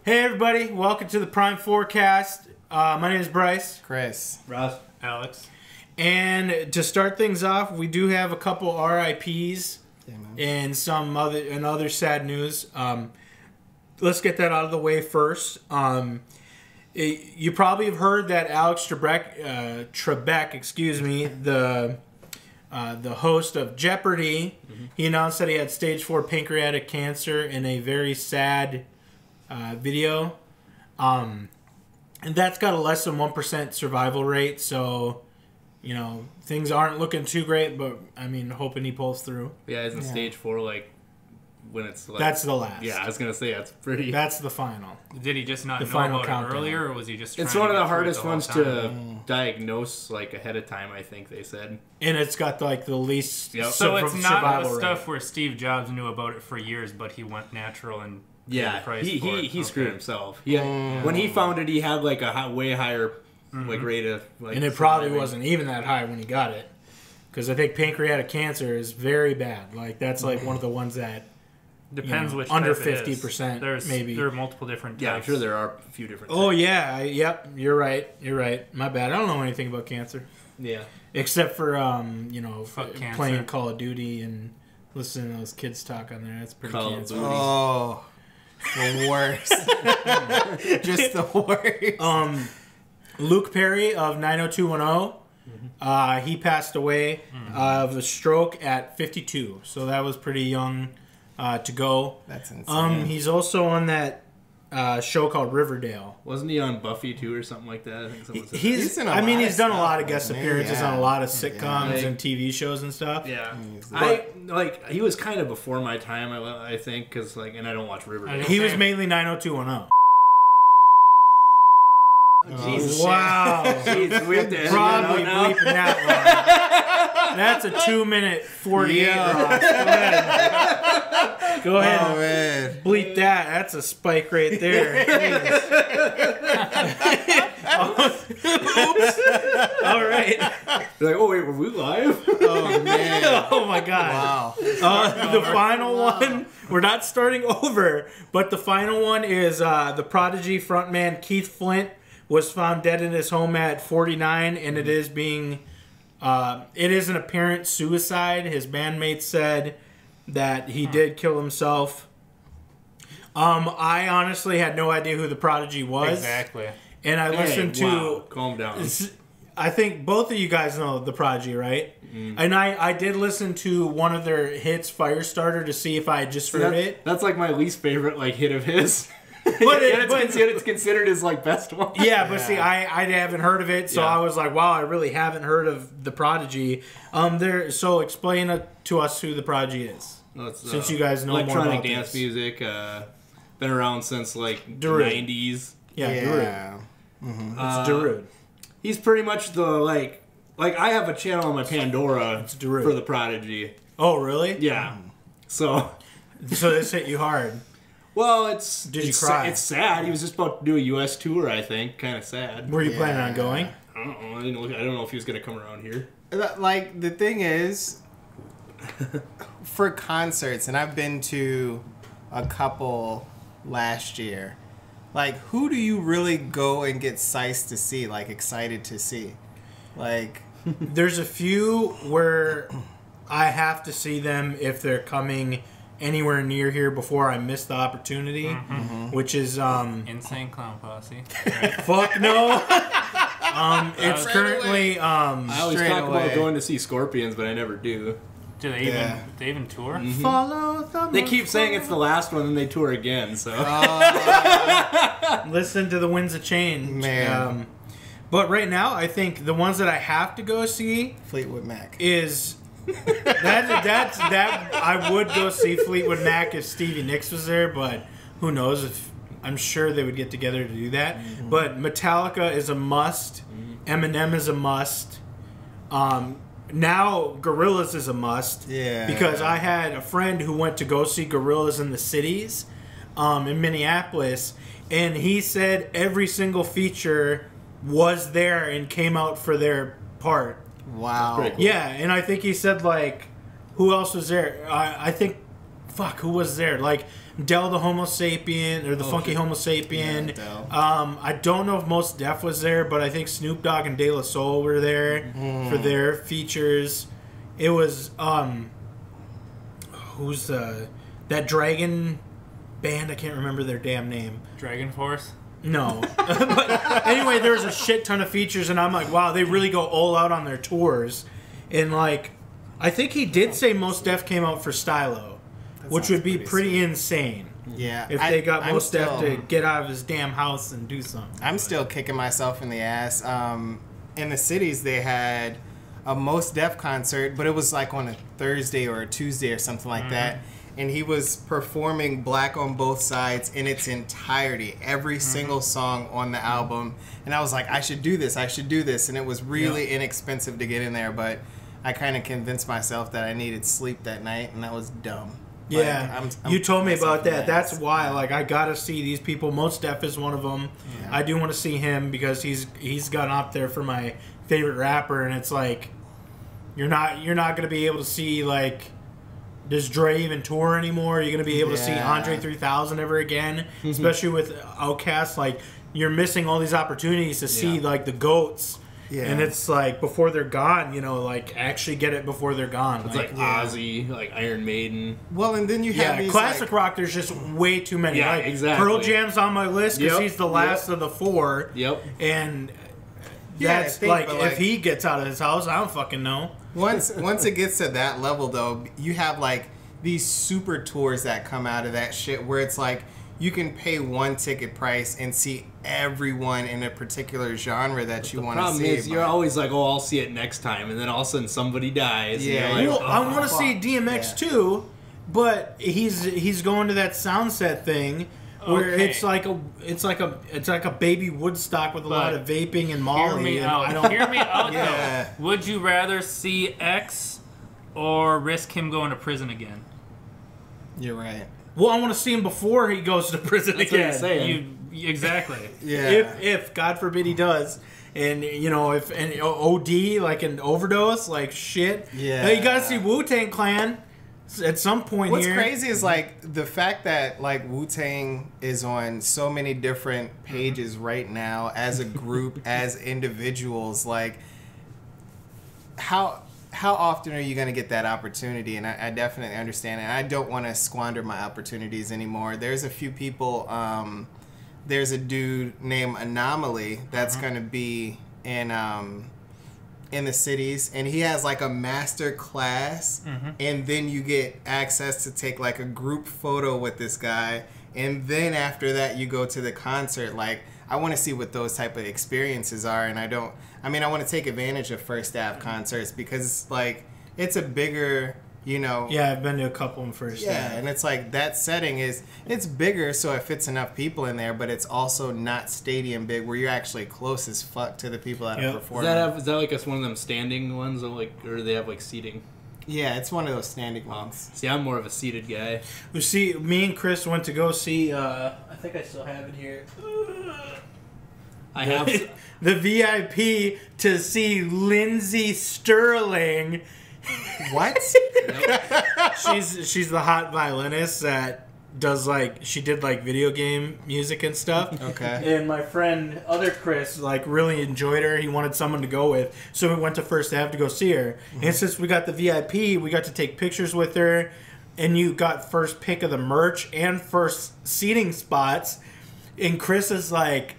Hey everybody, welcome to the Prime Forecast. My name is Bryce. Chris. Ross. Alex. And to start things off, we do have a couple RIPs and some other sad news. Let's get that out of the way first. You probably have heard that Alex Trebek, the host of Jeopardy, he announced that he had stage 4 pancreatic cancer in a very sad video. And that's got a less than 1% survival rate, so, you know, things aren't looking too great, but, I mean, hoping he pulls through. Yeah, isn't stage 4, like, when it's, like... That's the last. Yeah, I was going to say, that's pretty... That's the final. Did he just not The know final about countdown. it earlier, or was he just It's trying one to of the get through it hardest whole ones time? to diagnose, like, ahead of time, I think they said. And it's got, like, the least So it's not survival the rate. stuff where Steve Jobs knew about it for years, but he went natural and paid Yeah, the price he for it. screwed himself. When he found it, he had, like, a way higher, like, rate of... Like, And it probably wasn't even that high when he got it. Because I think pancreatic cancer is very bad. Like, that's, like, one of the ones that... Depends which under type it is. 50%, maybe. There are multiple different types. Yeah, I'm sure there are a few different Oh, types. yeah. Yep. You're right. My bad. I don't know anything about cancer. Yeah. Except for, Fuck cancer. playing Call of Duty and listening to those kids talk on there. That's pretty Call of cancer. Duty. Oh, the worst. Just the worst. Luke Perry of 90210, he passed away of a stroke at 52. So that was pretty young to go. That's insane. He's also on that show called Riverdale. Wasn't he on Buffy, too, or something like that? I think someone said He's in a I mean, lot he's of done a stuff, lot of guest hasn't he? appearances Yeah. on a lot of sitcoms Yeah. and TV shows and stuff. that. Yeah. But- He was kind of before my time, I think, because, like, and I don't watch Riverdale. He was mainly 90210. Jesus. Wow. Jeez, we have to edit Probably that out now. bleeping that one. That's a 2-minute 48. Ross. Go ahead. Oh, man. Bleep that. That's a spike right there. All right. They're like, oh, wait, were we live? Oh, man. Oh my God. Wow. The final one. We're not starting over, but the final one is the Prodigy frontman Keith Flint was found dead in his home at 49, and it is being it is an apparent suicide. His bandmates said that he did kill himself. I honestly had no idea who the Prodigy was. Exactly. And I listened to... Wow. Calm down. I think both of you guys know the Prodigy, right? And I did listen to one of their hits, Firestarter, to see if I had just heard it. That's like my least favorite like hit of his. But it's considered his like best one. Yeah, but see, I haven't heard of it, so Yeah. I was like, wow, I really haven't heard of the Prodigy. So explain to us who the Prodigy is, since you guys know more electronic about dance this. music. Been around since like the Darude. 90s. Yeah, Yeah. It's Darude. He's pretty much the like I have a channel on my Pandora Darude. for the Prodigy. Oh, really? Yeah. So this hit you hard. well, Did you cry? It's sad. He was just about to do a U.S. tour, I think. Kind of sad. Were you planning on going? I don't know. I don't know if he was gonna come around here. Like, the thing is, for concerts, and I've been to a couple last year, like, who do you really go and get psyched to see, like, excited to see? Like... There's a few where I have to see them if they're coming anywhere near here before I miss the opportunity, which is Insane Clown Posse. Right? fuck no. It's currently I always Straight talk away. about going to see Scorpions, but I never do. Do they even tour? follow the. They keep saying it's the last one, and they tour again. So Listen to the Winds of Change, Man. But right now, I think the ones that I have to go see Fleetwood Mac. is that I would go see Fleetwood Mac if Stevie Nicks was there, but who knows if I'm sure they would get together to do that. But Metallica is a must. Eminem is a must. Now Gorillaz is a must. Yeah. Because I had a friend who went to go see Gorillaz in the cities, in Minneapolis, and he said every single feature was there and came out for their part. Wow. Pretty cool. Yeah, and I think he said, like, who else was there? I think fuck, who was there? Like Del the Homo Sapien or the Funky Homo Sapien. Yeah, Del. I don't know if Mos Def was there, but I think Snoop Dogg and De La Soul were there for their features. It was who's that Dragon band? I can't remember their damn name. Dragon Force. No. But anyway, there was a shit ton of features, and I'm like, wow, they really go all out on their tours. And like, I think he did say Mos Def came out for Stylo, which would be pretty insane. Yeah. If they got Mos Def to get out of his damn house and do something. I'm still kicking myself in the ass. In the cities, they had a Mos Def concert, but it was like on a Thursday or a Tuesday or something like that. And he was performing Black on Both Sides in its entirety, every single song on the album. And I was like, I should do this. And it was really inexpensive to get in there, but I kind of convinced myself that I needed sleep that night, and that was dumb. Yeah, I'm you told me about that. ass. That's why, like, I gotta see these people. Mos Def is one of them. Yeah. I do want to see him because he's gone up there for my favorite rapper, and it's like you're not gonna be able to see like. Does Dre even tour anymore? You're going to be able to see Andre 3000 ever again? Especially with Outkast. Like, you're missing all these opportunities to see, like, the GOATs. Yeah. And it's like, before they're gone, you know, like, actually get it before they're gone. It's like Ozzy, like Iron Maiden. Well, and then you have these, classic like, rock, there's just way too many. Yeah, like, exactly. Pearl Jam's on my list because he's the last of the four. Yep. And Yeah, that's, I think, like, but, like, if he gets out of his house, I don't fucking know. Once it gets to that level, though, you have like these super tours that come out of that shit where it's like you can pay one ticket price and see everyone in a particular genre that you want to see. The problem is you're always like, oh, I'll see it next time, and then all of a sudden somebody dies. Yeah, and you're like, Well, I want to see DMX too, but he's going to that Soundset thing where Okay. it's like a baby Woodstock with a lot of vaping and Molly. Hear me and out. I don't. Hear me out, Yeah. though. Would you rather see X or risk him going to prison again? You're right. Well, I want to see him before he goes to prison That's what again. I'm saying. Exactly. Yeah. If God forbid he does, and you know if an OD like an overdose, like shit. Yeah. You gotta see Wu-Tang Clan at some point. What's here. crazy is like the fact that like Wu-Tang is on so many different pages right now as a group, as individuals. Like, how often are you going to get that opportunity? And I definitely understand it. I don't want to squander my opportunities anymore. There's a few people. There's a dude named Anomaly that's going to be in the cities, and he has like a master class, and then you get access to take like a group photo with this guy, and then after that you go to the concert. Like, I want to see what those type of experiences are, and I want to take advantage of First Ave concerts because like it's a bigger, you know. Yeah, I've been to a couple in First. Yeah, and it's like that setting it's bigger, so it fits enough people in there, but it's also not stadium big where you're actually close as fuck to the people that are performing. Is that like one of them standing ones, or do they have like seating? Yeah, it's one of those standing ones. See, I'm more of a seated guy. You see, me and Chris went to go see. I think I still have it here. I have the VIP to see Lindsay Sterling. What? She's the hot violinist that does she did video game music and stuff. Okay. And my friend, other Chris, really enjoyed her. He wanted someone to go with, so we went to First Ave to go see her. Mm-hmm. And since we got the VIP, we got to take pictures with her. And you got first pick of the merch and first seating spots. And Chris is like,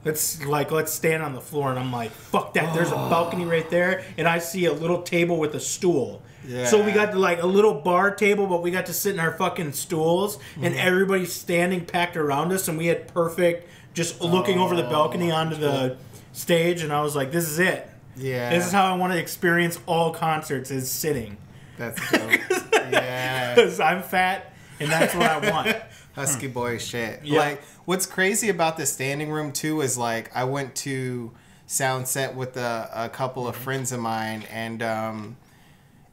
let's stand on the floor. And I'm like, fuck that. There's a balcony right there. And I see a little table with a stool. Yeah. So we got a little bar table, but we got to sit in our fucking stools. Mm-hmm. And everybody's standing packed around us. And we had perfect, just looking over the balcony onto the stage. And I was like, this is it. Yeah. This is how I want to experience all concerts, is sitting. That's dope. Yeah. Because I'm fat, and that's what I want. Husky boy shit. Yeah. What's crazy about the standing room too is I went to Soundset with a couple of friends of mine, and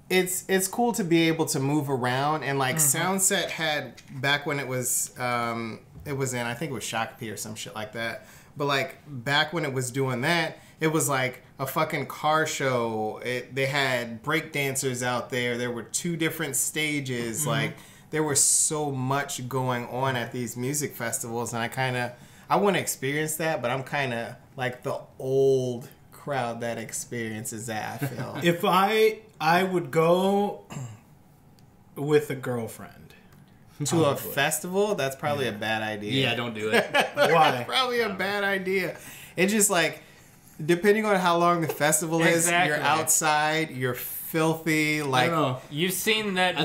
it's cool to be able to move around. And Soundset had, back when it was in, I think it was Shakopee or some shit like that. But back when it was doing that, it was like a fucking car show. They had break dancers out there. There were 2 different stages. Mm-hmm. there was so much going on at these music festivals, and I want to experience that, but I'm kind of like the old crowd that experiences that, I feel. If I would go with a girlfriend to a festival, that's probably a bad idea. Yeah, don't do it. Why? Probably a bad idea. It's just like, depending on how long the festival is, you're outside, you're filthy, like... You've seen that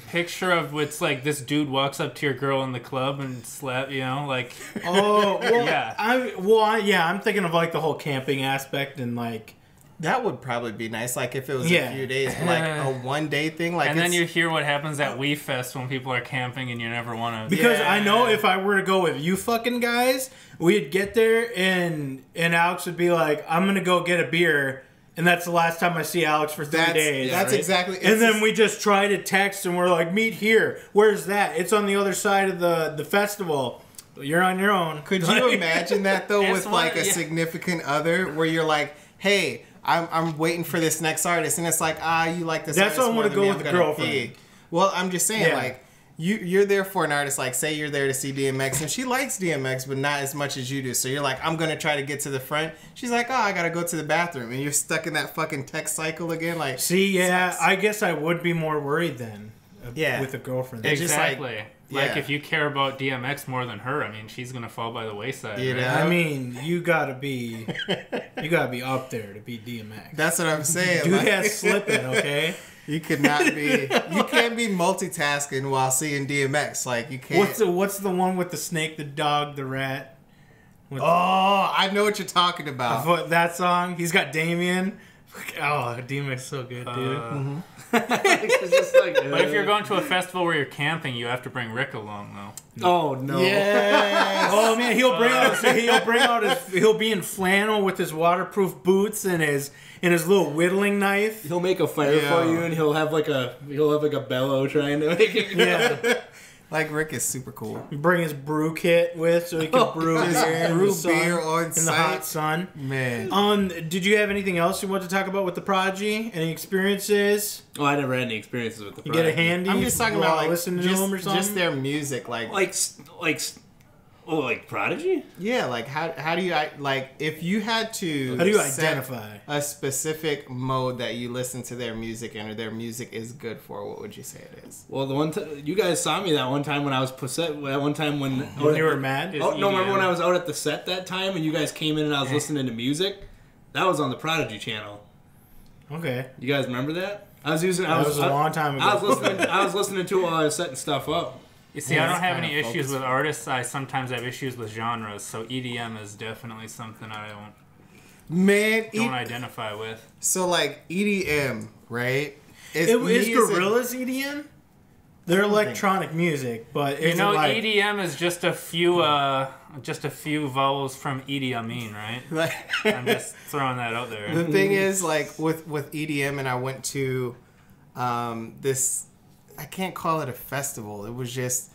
picture of it's like this dude walks up to your girl in the club and slap, like... Oh, well, yeah. I'm thinking of like the whole camping aspect and like... That would probably be nice, like if it was a few days, but like a one-day thing. Like, and then you hear what happens at Wii Fest when people are camping and you never want to... Because I know if I were to go with you fucking guys, we'd get there and Alex would be like, I'm going to go get a beer, and that's the last time I see Alex for 3 days. That's right? exactly... And then we just try to text and we're like, meet here. Where's that? It's on the other side of the festival. You're on your own. Could you imagine that, though, with like a significant other where you're like, hey... I'm waiting for this next artist, and it's like, you like this That's artist why I more want to than go me, with I'm the gonna girlfriend. pee. Well, I'm just saying, like, you're there for an artist, like, say you're there to see DMX, and she likes DMX, but not as much as you do, so you're like, I'm going to try to get to the front. She's like, I got to go to the bathroom, and you're stuck in that fucking text cycle again, like... See, I guess I would be more worried then with a girlfriend. Exactly. Like, if you care about DMX more than her, I mean, she's gonna fall by the wayside. You know? I mean, you gotta be up there to beat DMX. That's what I'm saying. Dude has slipping, okay? You could not be. You can't be multitasking while seeing DMX. Like, you can't. What's the one with the snake, the dog, the rat? I know what you're talking about. That song. He's got Damien. Oh, DMX is so good, dude. It's just like, But if you're going to a festival where you're camping, you have to bring Rick along, though. Oh no! Yes. Oh man, he'll be in flannel with his waterproof boots and his little whittling knife. He'll make a fire for you, and he'll have like a bellow trying to make it. Yeah. Like, Rick is super cool. Bring his brew kit with so he can brew beer on in the hot sun. Man. Did you have anything else you want to talk about with the Prodigy? Any experiences? Oh, I never had any experiences with the You Prodigy. get a handy? I'm just talking about, like, listening to them or something? just their music, like Prodigy? Yeah, like how do you like if you had to how do you set identify a specific mode that you listen to their music in or their music is good for? What would you say it is? Well, the one you guys saw me that one time when I was that one time when you were mad. Oh no! Remember when I was out at the set that time and you guys came in and I was listening to music? That was on the Prodigy channel. Okay. You guys remember that? That was a long time ago. I was listening to it while I was setting stuff up. You see, I don't have any issues with artists. I sometimes have issues with genres. So EDM is definitely something I don't identify with. So like EDM, right? Is Gorillaz EDM? They're electronic music, but EDM is just a few vowels from Idi Amin, right? I'm just throwing that out there. The thing is, like with EDM, and I went to this. I can't call it a festival. It was just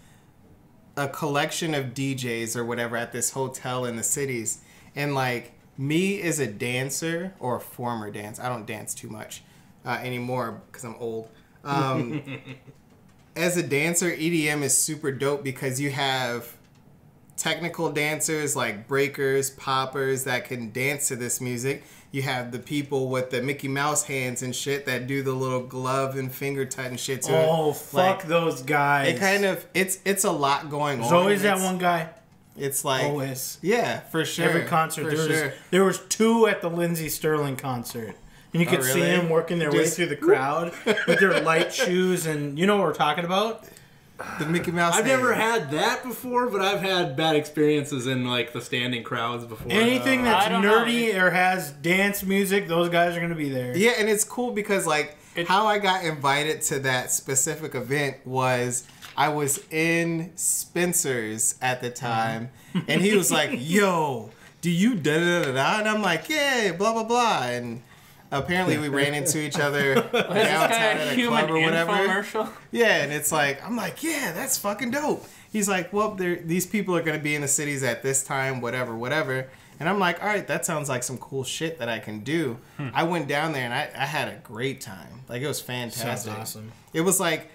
a collection of DJs or whatever at this hotel in the cities. And like me as a dancer or a former dancer, I don't dance too much anymore because I'm old. As a dancer, EDM is super dope because you have technical dancers like breakers, poppers that can dance to this music. You have the people with the Mickey Mouse hands and shit that do the little glove and finger touch and shit to it. Oh, fuck those guys. It kind of, it's a lot going on. There's always that one guy. It's like... Always. Yeah, for sure. Every concert. There was 2 at the Lindsey Sterling concert. And you could see them working their way through the crowd with their light shoes and... You know what we're talking about? The Mickey Mouse I've never had that before, but I've had bad experiences in like the standing crowds before. Anything that's nerdy or has dance music, those guys are going to be there. Yeah, and it's cool because like how I got invited to that specific event was I was in Spencer's at the time, and he was like, "Yo, do you da da da da?" And I'm like, "Yeah, blah blah blah." And apparently we ran into each other downtown at a club or whatever. Infomercial? Yeah, and it's like, I'm like, yeah, that's fucking dope. He's like, well, these people are going to be in the cities at this time, whatever. And I'm like, all right, that sounds like some cool shit that I can do. I went down there and I had a great time. Like, it was fantastic. Sounds awesome. It was like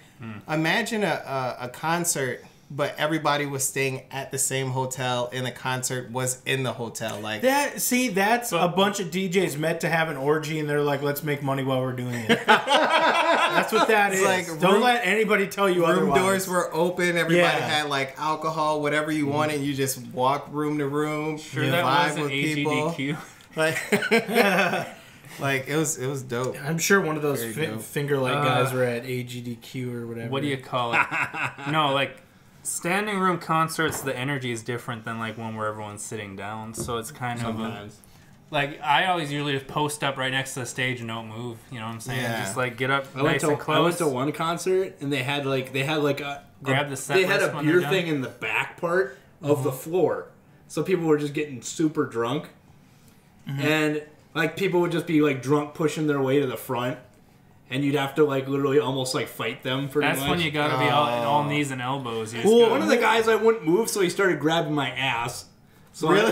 Imagine a concert, but everybody was staying at the same hotel, and the concert was in the hotel. Like that. See, that's a bunch of DJs met to have an orgy, and they're like, "Let's make money while we're doing it." That's what that is. Like, don't let anybody tell you otherwise. Room doors were open. Everybody had like alcohol, whatever you wanted. You just walk room to room. Sure, that wasn't AGDQ. Like it was dope. I'm sure one of those finger light guys were at AGDQ or whatever. What do you call it? No, like. Standing room concerts, the energy is different than like one where everyone's sitting down. So it's kind of like I always usually just post up right next to the stage and don't move. You know what I'm saying? Yeah. Just like get up I nice and close. I went to one concert and they had a Grab the set they had list a when beer they're thing done. in the back part of the floor, so people were just getting super drunk, and like people would just be like drunk pushing their way to the front. And you'd have to like literally almost like fight them pretty much. That's when you gotta be all knees and elbows. One of the guys I wouldn't move, so he started grabbing my ass. So I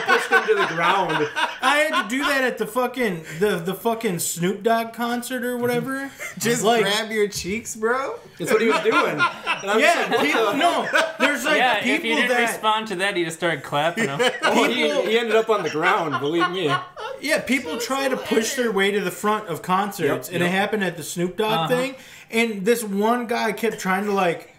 pushed him to the ground. I had to do that at the fucking the fucking Snoop Dogg concert or whatever. Just like, grab your cheeks, bro. That's what he was doing. And I'm just like, there's like people if you didn't respond to that, he just started clapping them. He ended up on the ground. Believe me. Yeah, people try to push their way to the front of concerts, and it happened at the Snoop Dogg thing. And this one guy kept trying to like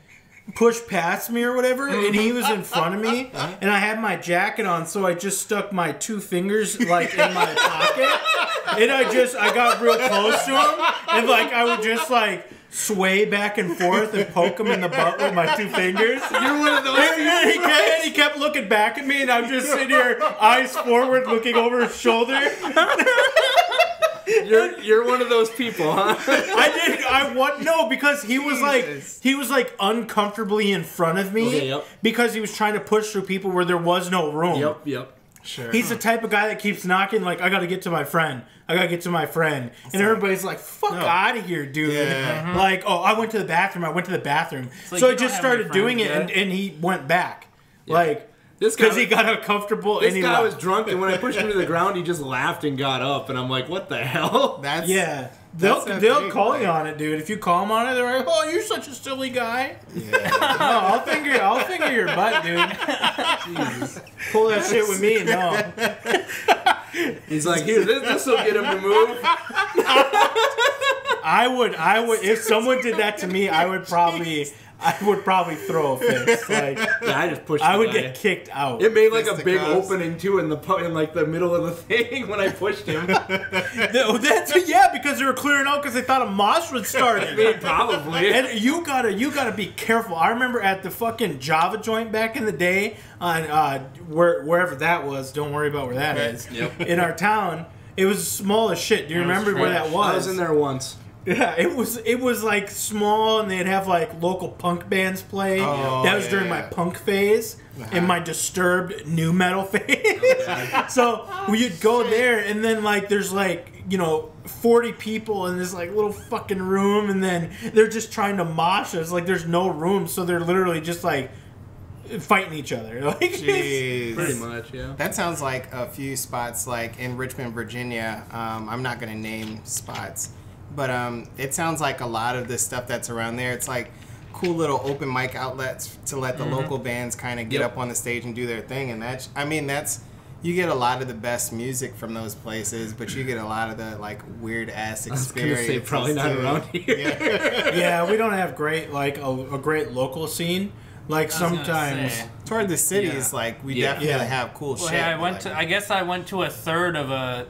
push past me or whatever, and he was in front of me, and I had my jacket on, so I just stuck my two fingers like in my pocket, and I got real close to him, and like I would just like sway back and forth and poke him in the butt with my two fingers. You're one of those. He kept looking back at me, and I'm just sitting here, eyes forward, looking over his shoulder. You're one of those people, huh? No, because he was like uncomfortably in front of me because he was trying to push through people where there was no room. Yep. Sure. He's the type of guy that keeps knocking, like, I gotta get to my friend. And everybody's like, fuck out of here, dude. Yeah. Like, I went to the bathroom. So I just started doing it, and he went back. Yeah. Like, because he got uncomfortable. This guy was drunk, and when I pushed him to the ground, he just laughed and got up. And I'm like, what the hell? They'll call you on it, dude. If you call them on it, they're like, "Oh, you're such a silly guy." Yeah. No, I'll finger your butt, dude. Jesus. Pull that shit with me, no. He's like, here, this will get him to move. I would. If someone did that to me, I would probably throw a fist. Like, I just pushed. I would get kicked out. It made like a big opening too in like the middle of the thing when I pushed him. Because they were clearing out because they thought a mosh was starting. Probably. And you gotta be careful. I remember at the fucking Java joint back in the day on wherever that was. Don't worry about where that is. Yep. In our town, it was small as shit. Do you remember where that was? I was in there once. Yeah, it was like small, and they'd have like local punk bands play. That was during my punk phase and my disturbed new metal phase. So we'd go there, and then like there's like 40 people in this like little fucking room, and then they're just trying to mosh us. Like there's no room, so they're literally just like fighting each other. Like, jeez. Pretty much, yeah. That sounds like a few spots like in Richmond, Virginia. I'm not gonna name spots. But it sounds like a lot of the stuff that's around there, it's like cool little open mic outlets to let the local bands kind of get up on the stage and do their thing. And that's you get a lot of the best music from those places, but you get a lot of the like weird ass experience. I was gonna say probably not around here. Yeah, we don't have great like a great local scene. Like sometimes toward the cities, like we definitely have cool shit. Yeah, I guess I went to a third of a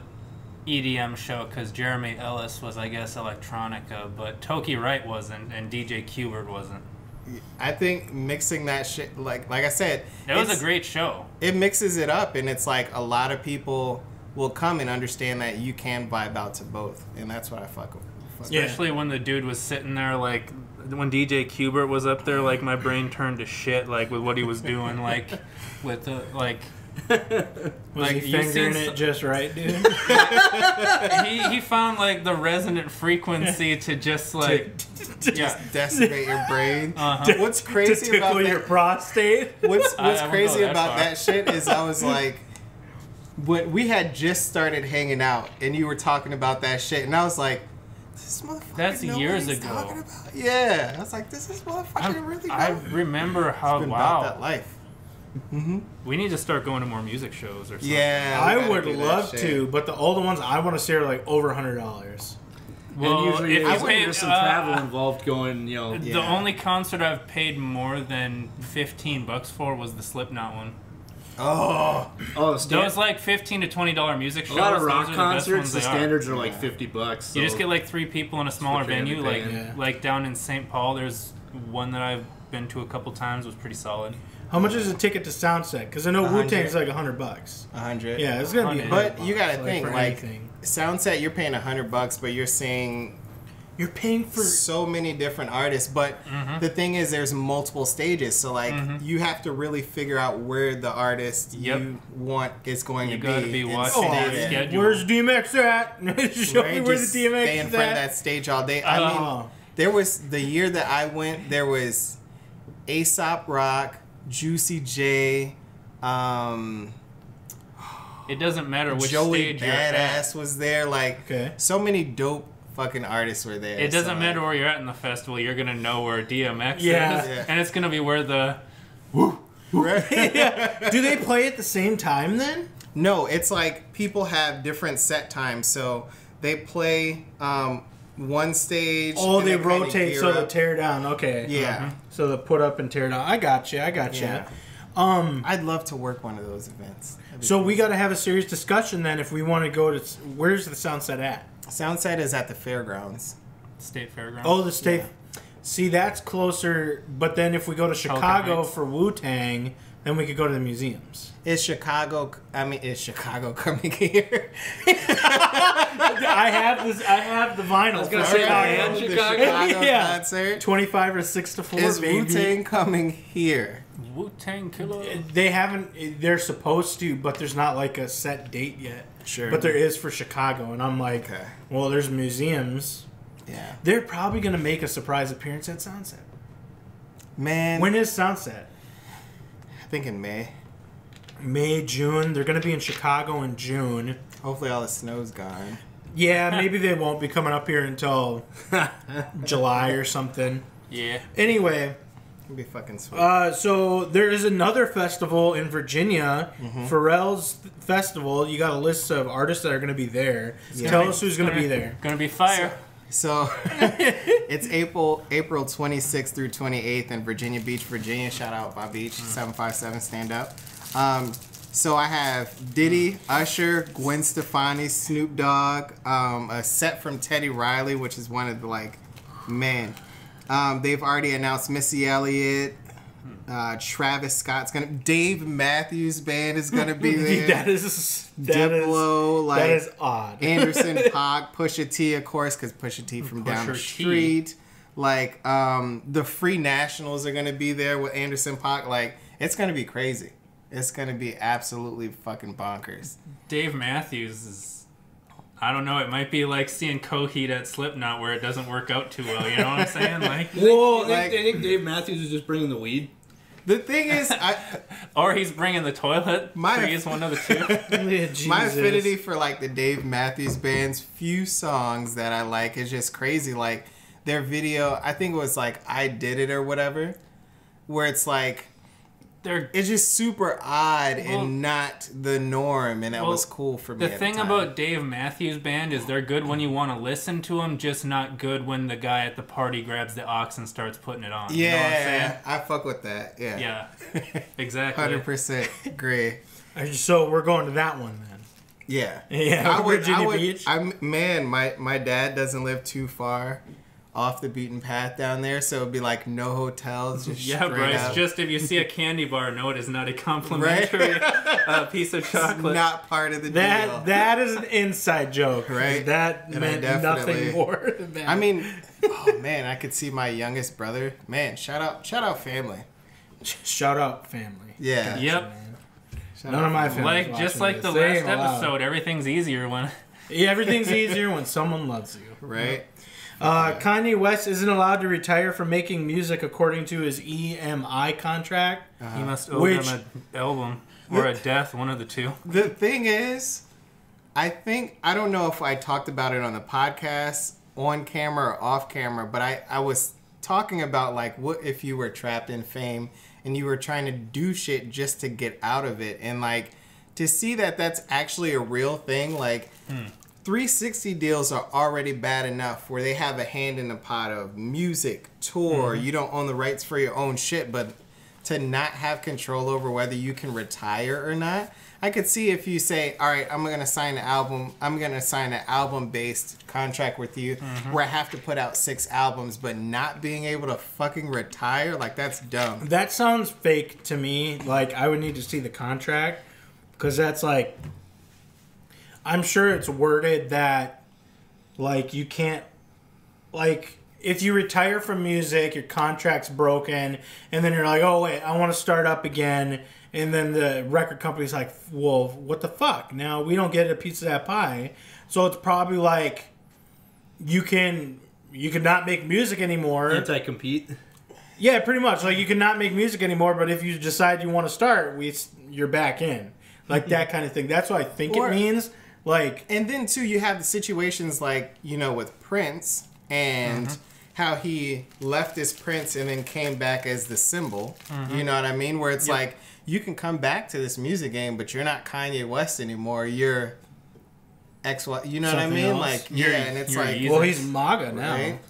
EDM show because Jeremy Ellis was, I guess, electronica, but Toki Wright wasn't, and DJ Qbert wasn't. I think mixing that shit, like I said, it was a great show. It mixes it up, and it's like a lot of people will come and understand that you can vibe out to both, and that's what I fuck with. Especially when the dude was sitting there, like when DJ Qbert was up there, like my brain turned to shit, like with what he was doing, like with the like. Was he fingering it just right, dude? he found like the resonant frequency to just like just decimate your brain. What's crazy to tickle about your prostate? What's crazy about that shit is I was like, when we had just started hanging out and you were talking about that shit, and I was like, this motherfucker. That's know years what he's ago. talking about. Yeah, I was like, this is motherfucker really. I know. remember how Been about that wow. life. We need to start going to more music shows or something. Yeah, we I gotta would do that love shit. to, but the older ones I want to see are like over $100. Well, and usually if you pay, there's some travel involved going, you know. The only concert I've paid more than $15 for was the Slipknot one. Oh, Those like $15 to $20 music shows. A lot of those rock are the best concerts, ones the they standards are like $50. So You just get like 3 people in a smaller what you're gonna venue, be like paying. like down in St. Paul. There's one that I've been to a couple times, was pretty solid. How much is a ticket to Soundset? Because I know Wu-Tang's like $100. 100. Yeah, it's gonna be. 100. But you gotta $100 think for like anything. Soundset, you're paying $100, but you're seeing You're paying for. so many different artists. But the thing is, there's multiple stages, so like you have to really figure out where the artist you want is going You to gotta be. be and watching stay that there. schedule. Where's DMX at? Show me Right? where the Just DMX stay in is front of at. that stage all day. I mean, there was the year that I went. There was Aesop Rock, Juicy J, It doesn't matter which Joey stage you're at. Badass was there. Like Okay. so many dope fucking artists were there. It doesn't so, matter like, where you're at in the festival. You're gonna know where DMX Yeah. is, Yeah. and it's gonna be where the Right? Do they play at the same time then? No, it's like people have different set times, so they play one stage. Oh, and they then kinda rotate gear so they up. tear down. Okay. Yeah, So they put up and tear down. I got you. yeah. I'd love to work one of those events. That'd be So cool. we got to have a serious discussion then if we want to go to. Where's the Soundset at? Soundset is at the fairgrounds. State Fairgrounds. Oh, the state. See, that's closer. But then if we go to Chicago Heights. for Wu-Tang, then we could go to the museums. Is Chicago coming here? I have this. I have the vinyl for gonna say, Chicago. man, The Chicago. Chicago Yeah. concert. 25 or 6 to 4. Is baby. Wu-Tang coming here? Wu-Tang Killer. They haven't. They're supposed to, but there's not like a set date yet. Sure. But there is for Chicago, and I'm like, Okay. well, there's museums. Yeah. They're probably gonna make a surprise appearance at Soundset. Man, When is Soundset? I think in May. May, June. They're gonna be in Chicago in June. Hopefully all the snow's gone. Yeah, maybe they won't be coming up here until July or something. Yeah. Anyway, It'd be fucking sweet. so there is another festival in Virginia, Pharrell's Festival. You got a list of artists that are going to be there. Yeah. Tell us who's going to be there. Gonna be fire. So it's April 26th through 28th in Virginia Beach, Virginia. Shout out Bob Beach, 757 stand up. So I have Diddy, Usher, Gwen Stefani, Snoop Dogg, a set from Teddy Riley, which is one of the they've already announced Missy Elliott, Travis Scott's gonna, Dave Matthews Band is gonna be there. that is Diplo, like that is odd. Anderson Paak, Pusha T, of course, because Pusha T from down the Pusha T. street. Like the Free Nationals are gonna be there with Anderson Paak. Like it's gonna be crazy. It's gonna be absolutely fucking bonkers. Dave Matthews is. I don't know. It might be like seeing Coheed at Slipknot, where it doesn't work out too well. You know what I'm saying? Like, Whoa, like- they think Dave Matthews is just bringing the weed? The thing is, or he's bringing the toilet. My- Freeze, one of the two. my affinity for like the Dave Matthews Band's few songs that I like is just crazy. Like their video, I think it was like I Did It or whatever, where it's like it's just super odd and not the norm, and that was cool for me. The at thing time. about Dave Matthews Band is they're good when you want to listen to them, just not good when the guy at the party grabs the aux and starts putting it on. You know what I'm saying? Yeah, I fuck with that. Yeah, Yeah, exactly. 100% agree. So we're going to that one then. Yeah, Yeah, Virginia Beach. Man, my dad doesn't live too far off the beaten path down there, so it'd be like no hotels, just Yeah, straight Bryce, up. just if you see a candy bar, no, it is not a complimentary piece of It's chocolate. not part of the deal. That is an inside joke, Right? That And I meant definitely- nothing more than that. I mean, oh man, I could see my youngest brother. Man, shout out family. shout out family. Yeah. Yep. None of my family. Like just like the last episode, everything's easier when. Yeah, everything's easier when someone loves you. Right. Kanye West isn't allowed to retire from making music according to his EMI contract. He must owe Which- them an album or a death, one of the two. The thing is, I don't know if I talked about it on the podcast on camera or off camera, but I was talking about like what if you were trapped in fame and you were trying to do shit just to get out of it, and like to see that that's actually a real thing. Like 360 deals are already bad enough where they have a hand in the pot of music, tour, you don't own the rights for your own shit, but to not have control over whether you can retire or not. I could see if you say, all right, I'm going to sign an album-based contract with you where I have to put out 6 albums, but not being able to fucking retire, like, that's dumb. That sounds fake to me. Like, I would need to see the contract, because that's like, I'm sure it's worded that, like, you can't, like, if you retire from music, your contract's broken, and then you're like, oh, wait, I want to start up again. And then the record company's like, well, what the fuck? Now we don't get a piece of that pie. So it's probably like you can not make music anymore. Anti-compete? Yeah, pretty much. Like you can not make music anymore, but if you decide you want to start, you're back in. Like that kind of thing. That's what I think it means. Like, and then too, you have the situations like, you know, with Prince and how he left as Prince and then came back as the symbol. You know what I mean? Where it's like, you can come back to this music game, but you're not Kanye West anymore. You're XY. You know Something what I mean? else. Like, and it's like, well, he's MAGA now. Right?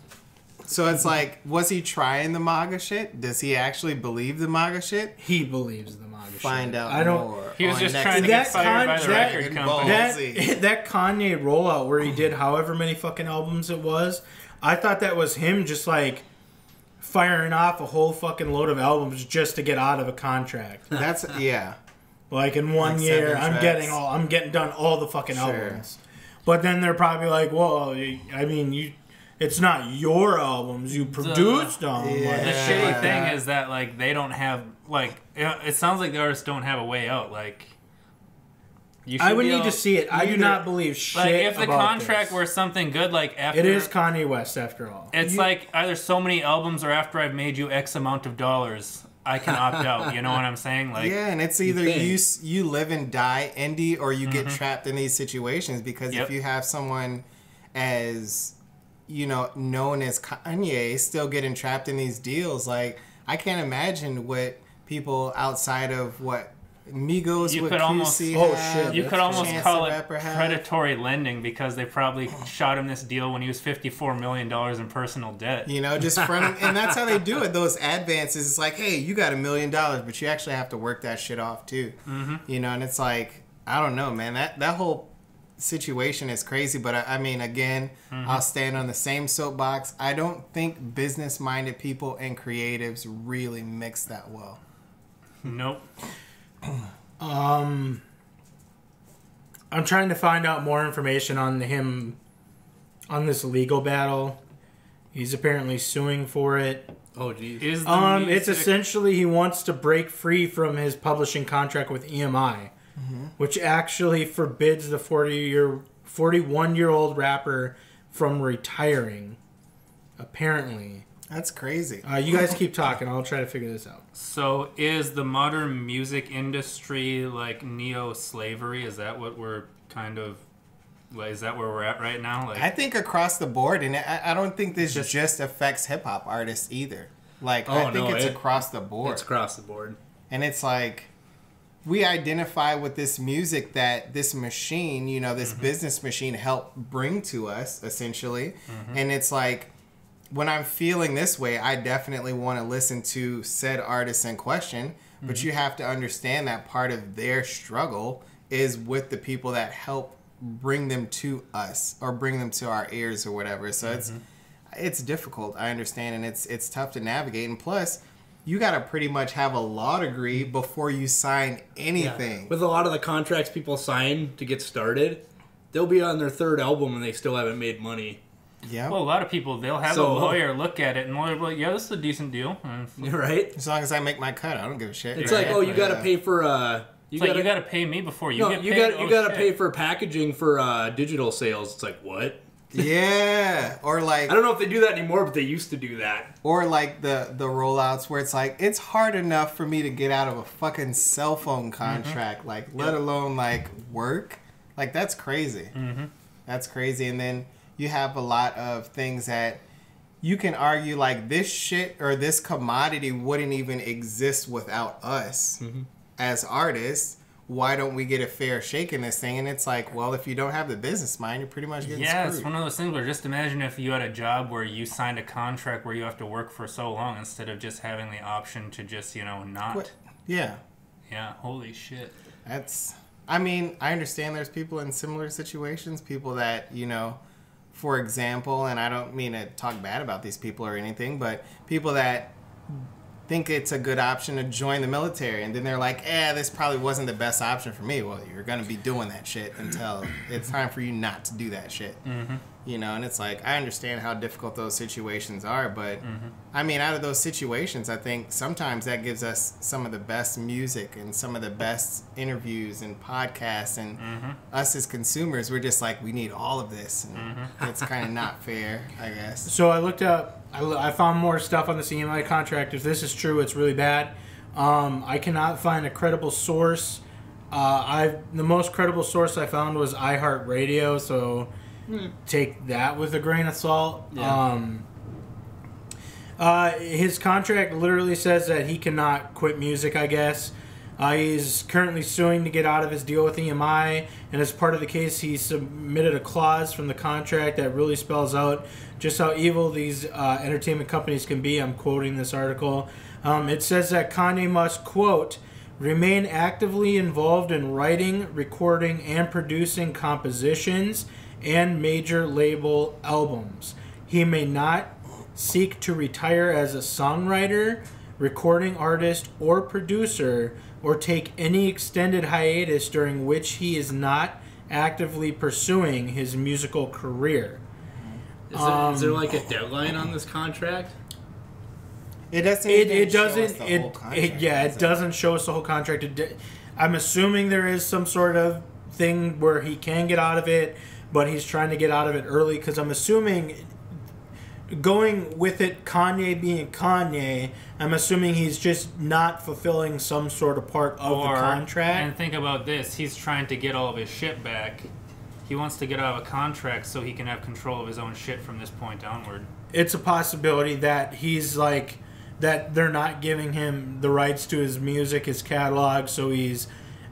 So it's like, was he trying the MAGA shit? Does he actually believe the MAGA shit? He believes the MAGA Find shit. out more. He was just next trying to get fired by the record company. That Kanye rollout where he did however many fucking albums it was, I thought that was him just like firing off a whole fucking load of albums just to get out of a contract. That's Like in one like year, 7 I'm getting done all the fucking albums. But then they're probably like, well, I mean, it's not your albums, you produced them. Yeah. The shitty thing is that like they don't have like it sounds like the artists don't have a way out. Like I would need to see it. I do not believe shit like if the about contract this. were something good, like after It is Kanye West after all. it's like either so many albums or after I've made you X amount of dollars, I can opt out. You know what I'm saying? Like and it's either you live and die indie or you get trapped in these situations because if you have someone as you know known as Kanye still getting trapped in these deals, like I can't imagine what people outside of what Migos you with could QC almost have, you could almost Chance call the it Rapper have. predatory lending because they probably shot him this deal when he was $54 million in personal debt. You know, just front and that's how they do it. Those advances, it's like, hey, you got $1 million, but you actually have to work that shit off too. You know, and it's like, I don't know, man. That whole situation is crazy. But I mean, again, I'll stand on the same soapbox. I don't think business-minded people and creatives really mix that well. Nope. I'm trying to find out more information on him on this legal battle. He's apparently suing for it. Oh geez. It's essentially he wants to break free from his publishing contract with EMI, which actually forbids the 41-year-old rapper from retiring. Apparently. That's crazy. You guys keep talking. I'll try to figure this out. So is the modern music industry like neo-slavery? Is that what we're kind of... Is that where we're at right now? Like, I think across the board, and I don't think this just affects hip-hop artists either. Like, I think it's across the board. It's across the board. And it's like, we identify with this music that this machine, you know, this business machine helped bring to us, essentially. And it's like, when I'm feeling this way, I definitely want to listen to said artist in question, but you have to understand that part of their struggle is with the people that help bring them to us or bring them to our ears or whatever. So it's difficult, I understand, and it's tough to navigate. And plus, you got to pretty much have a law degree before you sign anything. Yeah. With a lot of the contracts people sign to get started, they'll be on their 3rd album and they still haven't made money. Yeah. well, a lot of people, they'll have a lawyer look at it and they'll be like, yeah, this is a decent deal. Right? As long as I make my cut, I don't give a shit. It's like, oh, you got to pay for... you got to pay me before you get paid. You got to pay for packaging for digital sales. It's like, what? Yeah. Or like... I don't know if they do that anymore, but they used to do that. Or like the rollouts where it's like, it's hard enough for me to get out of a fucking cell phone contract, like, let alone like work. Like, that's crazy. That's crazy. And then you have a lot of things that you can argue like this shit or this commodity wouldn't even exist without us as artists. Why don't we get a fair shake in this thing? And it's like, well, if you don't have the business mind, you're pretty much getting screwed. It's one of those things where just imagine if you had a job where you signed a contract where you have to work for so long instead of just having the option to just, not. What? Yeah. Yeah, holy shit. I mean, I understand there's people in similar situations, people that, for example, and I don't mean to talk bad about these people or anything, but people that think it's a good option to join the military, and then they're like, this probably wasn't the best option for me. Well, you're going to be doing that shit until it's time for you not to do that shit. And it's like, I understand how difficult those situations are, but I mean, out of those situations, I think sometimes that gives us some of the best music and some of the best interviews and podcasts, and us as consumers, we're just like, we need all of this, and it's kind of not fair, I guess. So I looked up, I found more stuff on the EMI contract. If this is true, it's really bad. I cannot find a credible source. The most credible source I found was iHeartRadio, so take that with a grain of salt. Yeah. His contract literally says that he cannot quit music, I guess. He's currently suing to get out of his deal with EMI, and as part of the case, he submitted a clause from the contract that really spells out just how evil these entertainment companies can be. I'm quoting this article. It says that Kanye must, quote, remain actively involved in writing, recording, and producing compositions and major label albums. He may not seek to retire as a songwriter, recording artist, or producer, or take any extended hiatus during which he is not actively pursuing his musical career. Is there like a deadline on this contract? It doesn't. It doesn't show us the whole contract. I'm assuming there is some sort of thing where he can get out of it, but he's trying to get out of it early, because I'm assuming, going with it, Kanye being Kanye, I'm assuming he's just not fulfilling some sort of part of the contract. And think about this, he's trying to get all of his shit back. He wants to get out of a contract so he can have control of his own shit from this point onward. It's a possibility that he's like, that they're not giving him the rights to his music, his catalog, so he's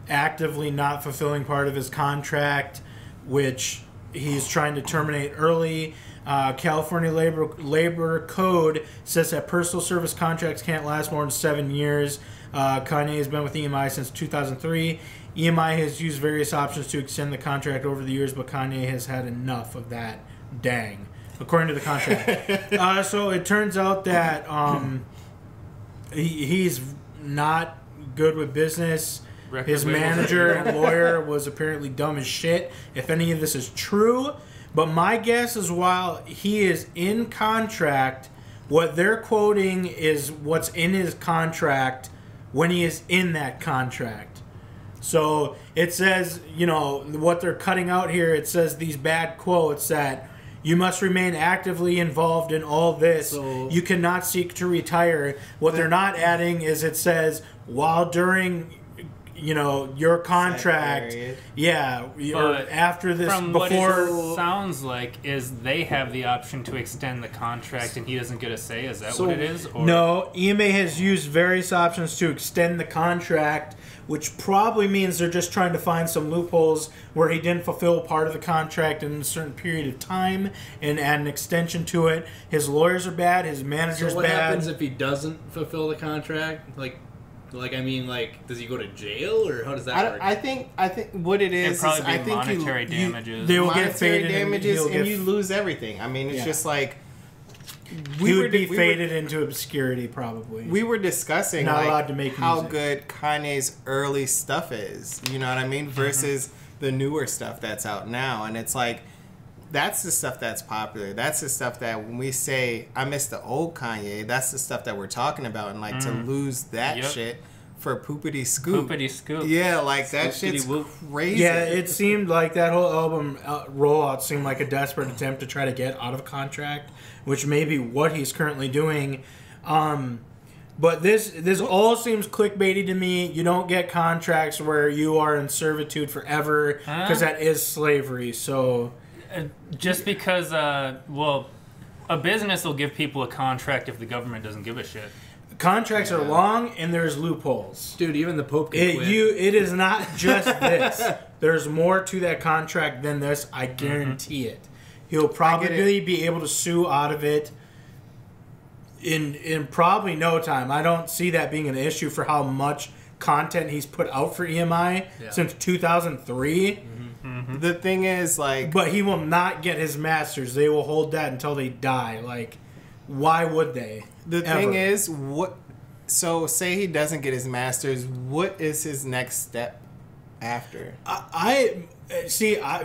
actively not fulfilling part of his contract, which he's trying to terminate early. California Labor Code says that personal service contracts can't last more than 7 years. Kanye has been with EMI since 2003. EMI has used various options to extend the contract over the years, but Kanye has had enough of that. Dang. According to the contract. So it turns out that he's not good with business. His manager and lawyer was apparently dumb as shit, if any of this is true. But my guess is, while he is in contract, what they're quoting is what's in his contract when he is in that contract. So it says, what they're cutting out here, it says these bad quotes that you must remain actively involved in all this. So, you cannot seek to retire. What they're not adding is, it says, while during your contract, or after this, from before. What it sounds like is they have the option to extend the contract and he doesn't get a say. Is that what it is? Or? No, EMA has used various options to extend the contract, which probably means they're just trying to find some loopholes where he didn't fulfill part of the contract in a certain period of time and add an extension to it. His lawyers are bad. His manager's bad. So what happens if he doesn't fulfill the contract? Does he go to jail, or how does that work? I think what it is, probably I think monetary damages. They will monetary get faded damages, and you lose everything. I mean, it's just like he would be faded into obscurity, probably. We were discussing not allowed to make how music. good Kanye's early stuff is. You know what I mean? Versus the newer stuff that's out now, and it's like, that's the stuff that's popular. That's the stuff that when we say, I miss the old Kanye, that's the stuff that we're talking about. And to lose that shit for poopity scoop. Poopity scoop. Yeah, like that shit's crazy. Yeah, it seemed like that whole album rollout seemed like a desperate attempt to try to get out of a contract, which may be what he's currently doing. But this all seems clickbaity to me. You don't get contracts where you are in servitude forever, because that is slavery. So Just because, well, a business will give people a contract if the government doesn't give a shit. Contracts are long and there's loopholes. Dude, even the Pope can quit. It is not just this. There's more to that contract than this. I guarantee it. He'll probably be able to sue out of it in probably no time. I don't see that being an issue for how much content he's put out for EMI since 2003. The thing is, like... But he will not get his masters. They will hold that until they die. Like, why would they? The thing is, what... So, say he doesn't get his masters, what is his next step after?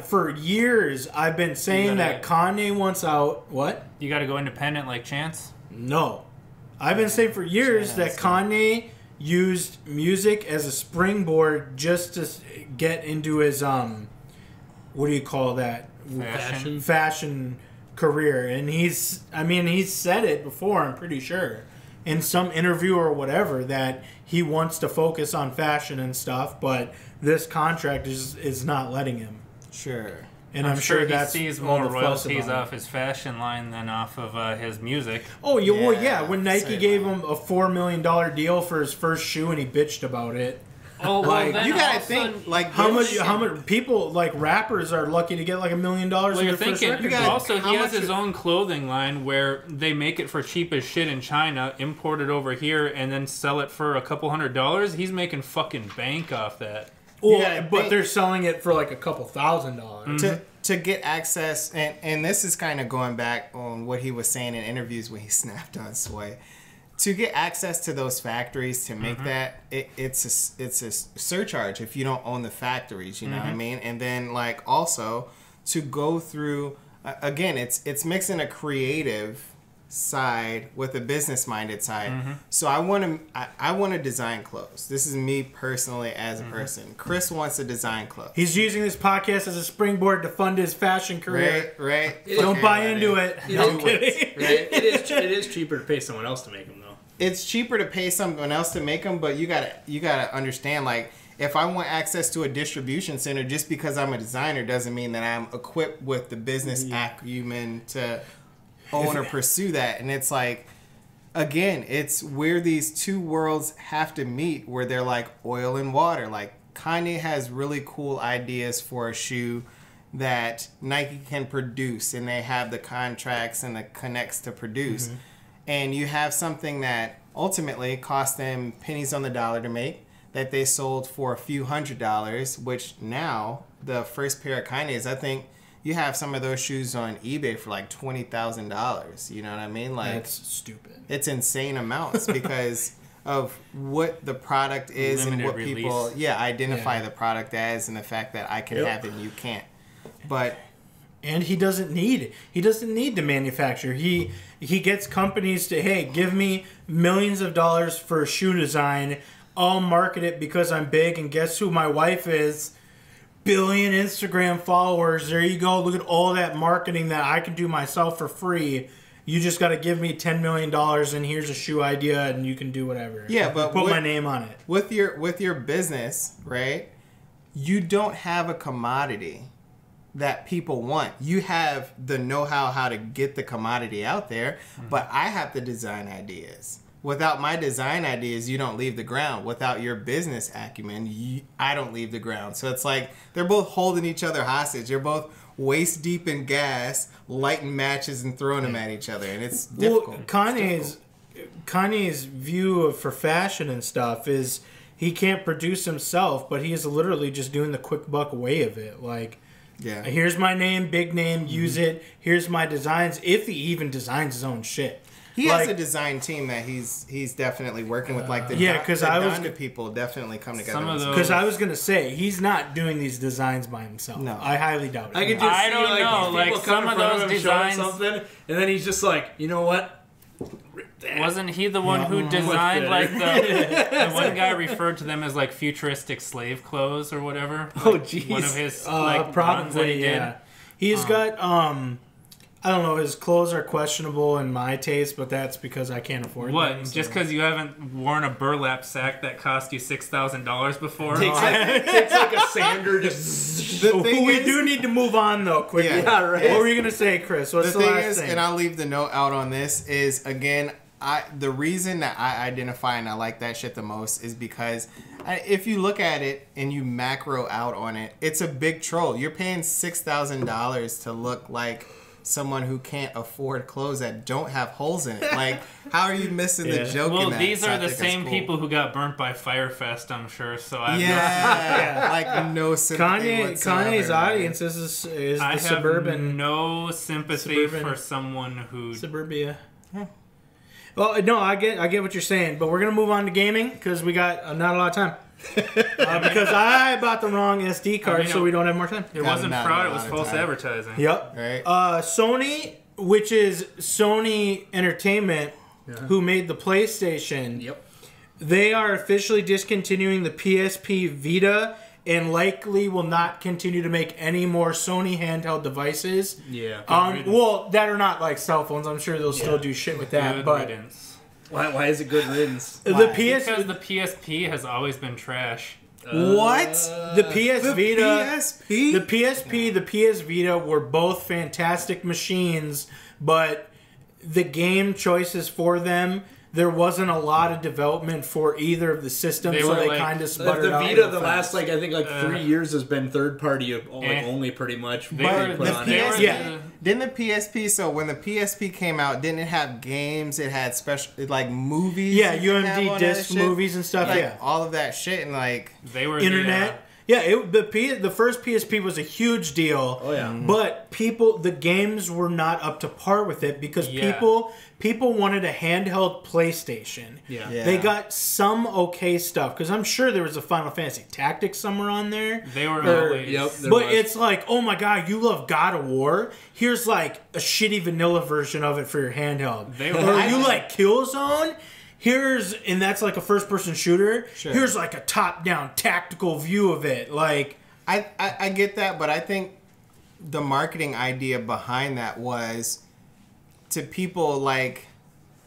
For years, I've been saying that Kanye wants out... What? You gotta go independent like Chance? No. I've been saying for years that Kanye used music as a springboard just to get into his... what do you call that? Fashion career. And he's said it before, I'm pretty sure, in some interview or whatever, that he wants to focus on fashion and stuff, but this contract is not letting him. Sure. And I'm sure he sees more royalties off his fashion line than off of his music. Oh, yeah, well, yeah. When Nike gave him a $4 million deal for his first shoe and he bitched about it. Oh, well, like, you gotta think, like, how much people, like rappers, are lucky to get like $1 million in their first record. Also, he has his own clothing line where they make it for cheap as shit in China, import it over here, and then sell it for a couple $100. He's making fucking bank off that. Well, but they're selling it for like a couple $1,000. To get access, and this is kind of going back on what he was saying in interviews when he snapped on Sway. To get access to those factories to make that, it's a surcharge if you don't own the factories, you know what I mean? And then, like, also to go through, again, it's mixing a creative side with a business minded side. So I want to design clothes. This is me personally as a person. Chris wants to design clothes. He's using this podcast as a springboard to fund his fashion career. Right. Don't buy into it. No, I'm kidding. Right? It is cheaper to pay someone else to make them, though. It's cheaper to pay someone else to make them, but you gotta understand, like, if I want access to a distribution center, just because I'm a designer doesn't mean that I'm equipped with the business acumen to own or pursue that. And it's like, again, it's where these two worlds have to meet, where they're like oil and water. Like, Kanye has really cool ideas for a shoe that Nike can produce, and they have the contracts and the connects to produce. And you have something that ultimately cost them pennies on the dollar to make, that they sold for a few $100s, which now, the first pair of Kanye's, I think you have some of those shoes on eBay for like $20,000. You know what I mean? Like, that's stupid. It's insane amounts because of what the product is and what people identify the product as, and the fact that I can have it and you can't. But... And he doesn't need to manufacture. He gets companies to, hey, give me millions of dollars for a shoe design. I'll market it because I'm big, and guess who my wife is? Billion Instagram followers. There you go. Look at all that marketing that I can do myself for free. You just got to give me $10 million, and here's a shoe idea, and you can do whatever. Yeah, but put my name on it. With your business, right? You don't have a commodity that people want. You have the know-how how to get the commodity out there, but I have the design ideas. Without my design ideas, you don't leave the ground. Without your business acumen, I don't leave the ground. So it's like they're both holding each other hostage. They're both waist deep in gas, lighting matches and throwing them at each other, and it's difficult. Well, Kanye's view for fashion and stuff is he can't produce himself, but he is literally just doing the quick buck way of it. Like, here's my name, big name, use it. Here's my designs, if he even designs his own shit. He has a design team that he's definitely working with, like the Donda people definitely come together. Because I was gonna say he's not doing these designs by himself. No, I highly doubt it. I could just see some of those designs, something, and then he's just like, you know what? Wasn't he the one who designed like the one guy referred to them as like futuristic slave clothes or whatever? Oh, jeez. One of his probably he did. He's got I don't know. His clothes are questionable in my taste, but that's because I can't afford them. What? Just because you haven't worn a burlap sack that cost you $6,000 before? Takes like a sander just... We do need to move on, though, quickly. Yeah, right. What were you going to say, Chris? What's the last thing? And I'll leave the note out on this, is, again, the reason that I identify and I like that shit the most is because if you look at it and you macro out on it, it's a big troll. You're paying $6,000 to look like someone who can't afford clothes that don't have holes in it. Like, how are you missing the joke in that? Well, these So are I the think same it's cool. people who got burnt by Firefest, I'm sure. So I like no sympathy whatsoever. Kanye's audience is the I suburban... have no sympathy suburban- for someone who... Suburbia. Well, no, I get what you're saying, but we're going to move on to gaming because we got not a lot of time. Because I bought the wrong SD card, so we don't have more time. It wasn't fraud, it was false advertising. Yep. Right. Sony, which is Sony Entertainment, who made the PlayStation, Yep. they are officially discontinuing the PSP Vita and likely will not continue to make any more Sony handheld devices. Yeah. Well, that are not like cell phones. I'm sure they'll still do shit with that. Good But riddance. Why is it good riddance? Because the PSP has always been trash. What? The PS Vita, PSP? the PSP, the PS Vita were both fantastic machines, but the game choices for them, there wasn't a lot of development for either of the systems, so they kind of sputtered The out. Vita, the last I think 3 years has been third party only pretty much. But put the on PSP, Yeah. didn't the PSP? So when the PSP came out, didn't it have games? It had special like movies. Yeah, you could have UMD on disc that shit? movies and stuff. Like, Yeah, all of that shit and like They were internet. Yeah, the first PSP was a huge deal. Oh yeah. But the games were not up to par with it because people wanted a handheld PlayStation. Yeah. They got some okay stuff because I'm sure there was a Final Fantasy Tactics somewhere on there. They were always... Yep. But it's like, oh my god, you love God of War? Here's like a shitty vanilla version of it for your handheld. Or you like Killzone? And that's like a first-person shooter. Sure. Here's like a top-down tactical view of it. Like, I get that, but I think the marketing idea behind that was to people like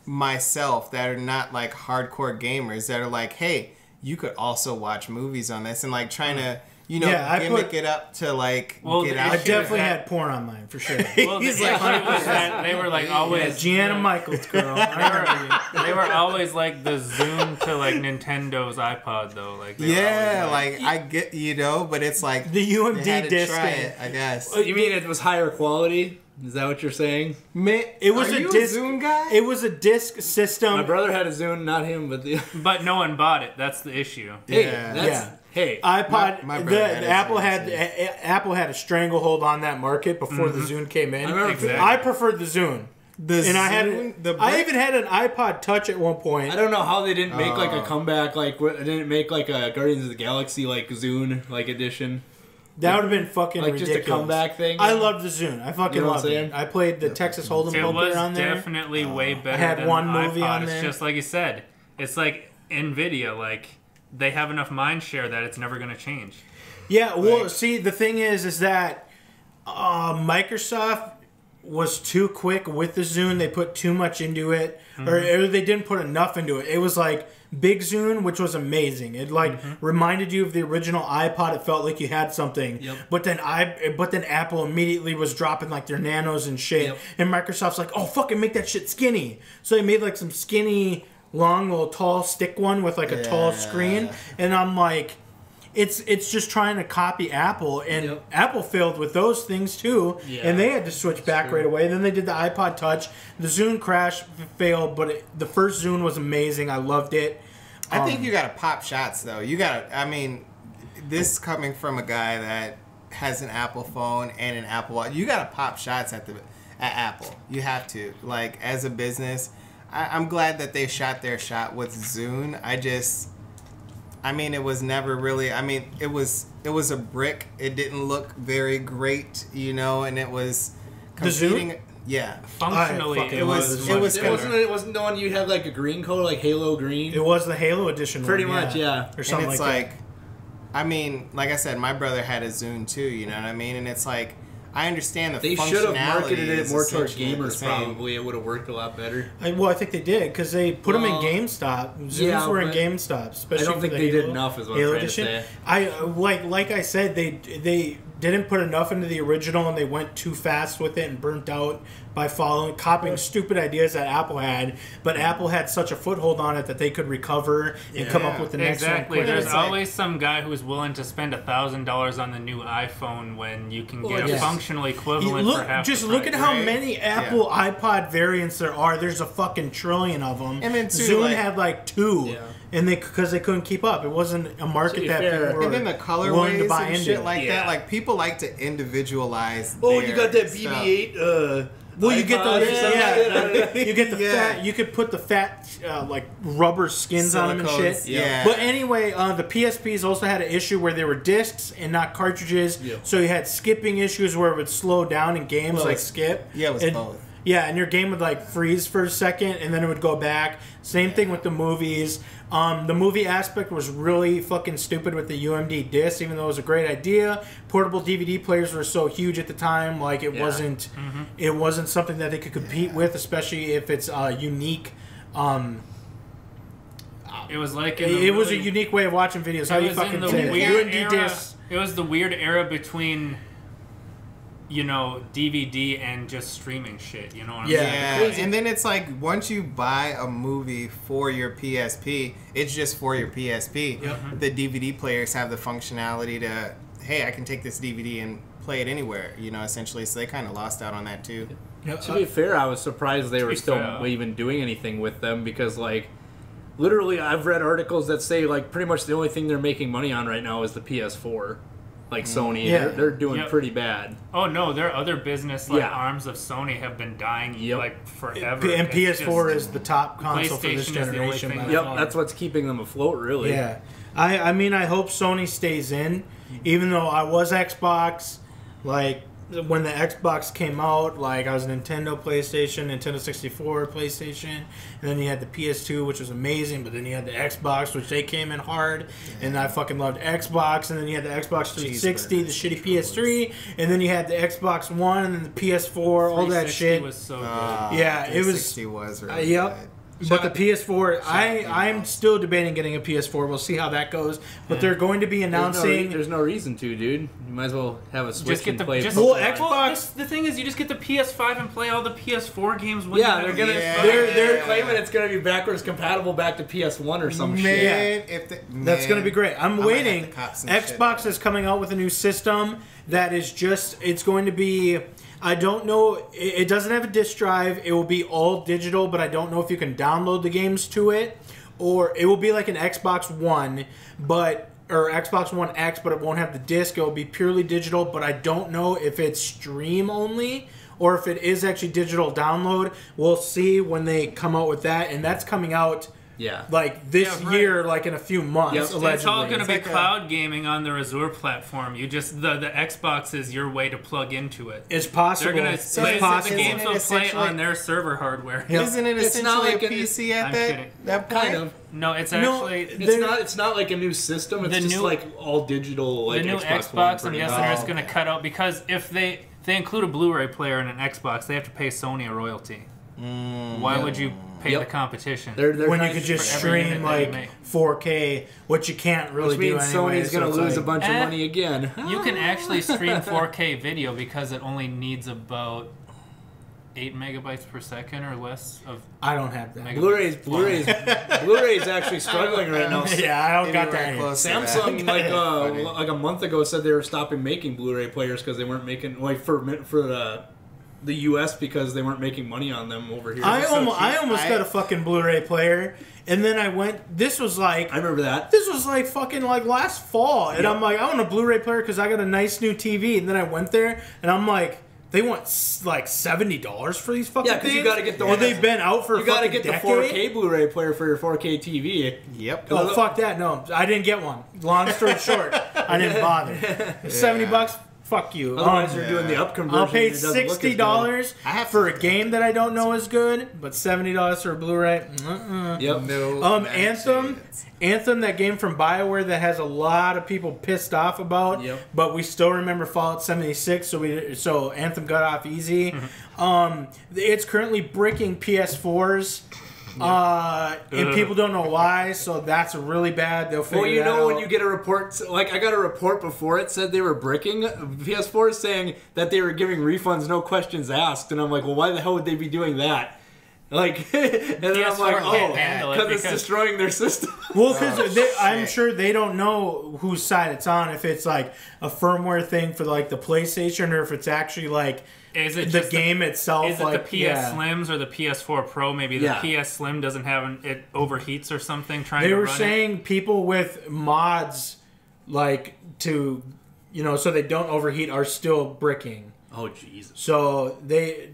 myself that are not like hardcore gamers that are like, hey, you could also watch movies on this and like trying to gimmick it up to like get out. I definitely had porn on mine for sure. Well, he's like, they were like always... Gianna Michaels, girl. They were always like the Zoom to like Nintendo's iPod though. Like I get but it's like the UMD they had to disc. try it, I guess. You mean it was higher quality? Is that what you're saying? It was Are you disc. a Zune guy? It was a disc system. My brother had a Zune, not him, but the... But no one bought it. That's the issue. Hey, iPod. My brother Apple had a stranglehold on that market before the Zune came in. I preferred the Zune. I even had an iPod Touch at one point. I don't know how they didn't make like a comeback. Like, they didn't make like a Guardians of the Galaxy like Zune like edition. That would have been fucking like ridiculous. just a comeback thing. I loved the Zune. I fucking loved it. I played the Texas Hold'em It was poker on there. definitely way better. I had than one the movie iPod. on It's there. just like you said. It's like Nvidia. Like they have enough mind share that it's never going to change. Yeah. Well, see, the thing is that Microsoft was too quick with the Zune. They put too much into it, or they didn't put enough into it. It was like Big Zune, which was amazing. It reminded you of the original iPod. It felt like you had something. Yep. But then Apple immediately was dropping like their nanos and shit. Yep. And Microsoft's like, oh, fucking make that shit skinny. So they made like some skinny, long, little tall stick one with like a tall screen. And I'm like, it's just trying to copy Apple, and Apple failed with those things too, and they had to switch back right away. Then they did the iPod Touch. The Zune crash failed, but the first Zune was amazing. I loved it. I think you gotta pop shots though. This coming from a guy that has an Apple phone and an Apple Watch. You gotta pop shots at Apple. You have to. Like, as a business, I'm glad that they shot their shot with Zune. It was never really. It was a brick. It didn't look very great, and it was competing. The Zune? Yeah, functionally, it wasn't the one you had like a green color, like Halo green. It was the Halo edition, pretty much, yeah. or something and it's like that. like I said, my brother had a Zune too. You know what I mean? And it's like, I understand the They should have marketed it is more towards essentially the gamers. same. Probably it would have worked a lot better. Well, I think they did because they put them in Well, GameStop. Zooms yeah, were in but GameStop. Especially I don't think for they the did enough. Is what Halo I'm trying to edition. say. I like I said, they didn't put enough into the original, and they went too fast with it and burnt out by copying stupid ideas that Apple had. But Apple had such a foothold on it that they could recover and come up with the next Exactly. one. quicker. There's always some guy who's willing to spend $1,000 on the new iPhone when you can get a yes. functional equivalent Look, for half just the look price. at how right? many Apple iPod variants there are. There's a fucking trillion of them. And then, too, Zune like- had like 2, Yeah. and because they couldn't keep up. It wasn't a market be that fair- people were And then the willing colorways to buy and into. shit like Yeah. that. Like, people like to individualize. Oh, their you got that stuff. BB-8. Well, you get iPod or the something. you get the Yeah. fat. You could put the fat like rubber skins on them and Silicones, shit. yeah. But anyway, the PSPs also had an issue where they were discs and not cartridges. Yeah. So you had skipping issues where it would slow down in games Well, like it's- skip. yeah, it was And- both. Yeah, and your game would like freeze for a second and then it would go back. Same thing with the movies. The movie aspect was really fucking stupid with the UMD disc, even though it was a great idea. Portable DVD players were so huge at the time, like it wasn't something that they could compete with, especially if it's unique. It was like It was a unique way of watching videos. How It you was fucking in the say weird UMD era. discs? It was the weird era between, DVD and just streaming shit. You know what I'm Yeah. saying? Yeah, and then it's like once you buy a movie for your PSP, it's just for your PSP. Yep. The DVD players have the functionality to, hey, I can take this DVD and play it anywhere, essentially. So they kind of lost out on that too. To be fair, I was surprised they were be still fair. even doing anything with them because, like, literally, I've read articles that say, like, pretty much the only thing they're making money on right now is the PS4. Like Sony, Yeah. they're doing Yep. pretty bad. Oh no, their other business arms of Sony have been dying like forever. And It's PS4 just- is the top console for this PlayStation is the only generation. thing by that- Yep, far. that's what's keeping them afloat, really. Yeah, I mean, I hope Sony stays in, even though I was Xbox. Like when the Xbox came out, like I was Nintendo, PlayStation, Nintendo 64, PlayStation, and then you had the PS2, which was amazing. But then you had the Xbox, which they came in hard, and I fucking loved Xbox. And then you had the Xbox 360, the shitty PS3, and then you had the Xbox One, and then the PS4, all that 360 shit. was so good. Yeah, it was- 360 was really Yep. good. But the PS4, I'm still debating getting a PS4. We'll see how that goes. But they're going to be announcing. There's no reason to, dude. You might as well have a Switch Just get and the play. just, Well, Pokemon. Xbox- the thing is, you just get the PS5 and play all the PS4 games. When Yeah, you they're gonna. Yeah. They're claiming it's gonna be backwards compatible back to PS1 or some Man, shit. That's going to be great. I'm might waiting. have to cop some Xbox is coming out with a new system that is it's going to be. I don't know. It doesn't have a disc drive. It will be all digital, but I don't know if you can download the games to it, or it will be like an Xbox One, or Xbox One X, but it won't have the disc. It will be purely digital, but I don't know if it's stream only or if it is actually digital download. We'll see when they come out with that, and that's coming out. Yeah. Like this Yeah, right. year, like in a few months, Yep. allegedly. It's all going to It's be like a- cloud gaming on the Azure platform. You just the Xbox is your way to plug into it. It's possible. They're going to It's is play it- the possible. games isn't will it play essentially- on their server hardware. Yeah. Isn't it It's not essentially like a an- PC at I'm that, kidding. that point? Kind of. No, it's No, actually It's not like a new system. It's The just new- like all digital. Like the new Xbox, One, Xbox. I'm pretty guessing much. is going to cut out because if they include a Blu-ray player in an Xbox, they have to pay Sony a royalty. Why would you pay Yep. the competition? They're When you trying could to- just for every stream unit that you like make. 4K, which you can't really which means do anyway. Sony's gonna lose a bunch of Eh. money again. You can actually stream 4K video because it only needs about 8 megabytes per second or less of. I don't have that. Blu-ray's actually struggling right now. Yeah, I don't got Anywhere that. Here. close to that. Samsung Funny. like a month ago said they were stopping making Blu-ray players because they weren't making for the US because they weren't making money on them over here. I So almost cheap. got a fucking Blu-ray player, and then I went. This was like I remember that. fucking like last fall, and I'm like, I want a Blu-ray player because I got a nice new TV, and then I went there, and I'm like. They want like $70 for these fucking Yeah, 'cause things. you gotta get the and one they've that's- been out for You a gotta fucking get the decade. 4K Blu-ray player for your 4K TV. Yep. Oh, fuck that. No, I didn't get one. Long story short, I didn't bother. $70 Fuck you. Otherwise, you're doing the up conversion. I'll pay and it doesn't look as good. $60 for a game that I don't know is good, but $70 for a Blu-ray. Yep. No. Anthem, that game from BioWare that has a lot of people pissed off about, but we still remember Fallout 76, so Anthem got off easy. It's currently breaking PS4s. And people don't know why, so that's really bad. They'll figure that out. When you get a report, like I got a report before it said they were bricking PS4 saying that they were giving refunds, no questions asked, and I'm like, well, why the hell would they be doing that? Like, and then I'm like, because it's destroying their system. Well, because I'm sure they don't know whose side it's on. If it's like a firmware thing for like the PlayStation, or if it's actually like. Is it the game itself? Is it like, the PS Slims or the PS4 Pro? Maybe the PS Slim doesn't have it overheats or something. They were saying people with mods, like so they don't overheat, are still bricking. Oh Jesus! So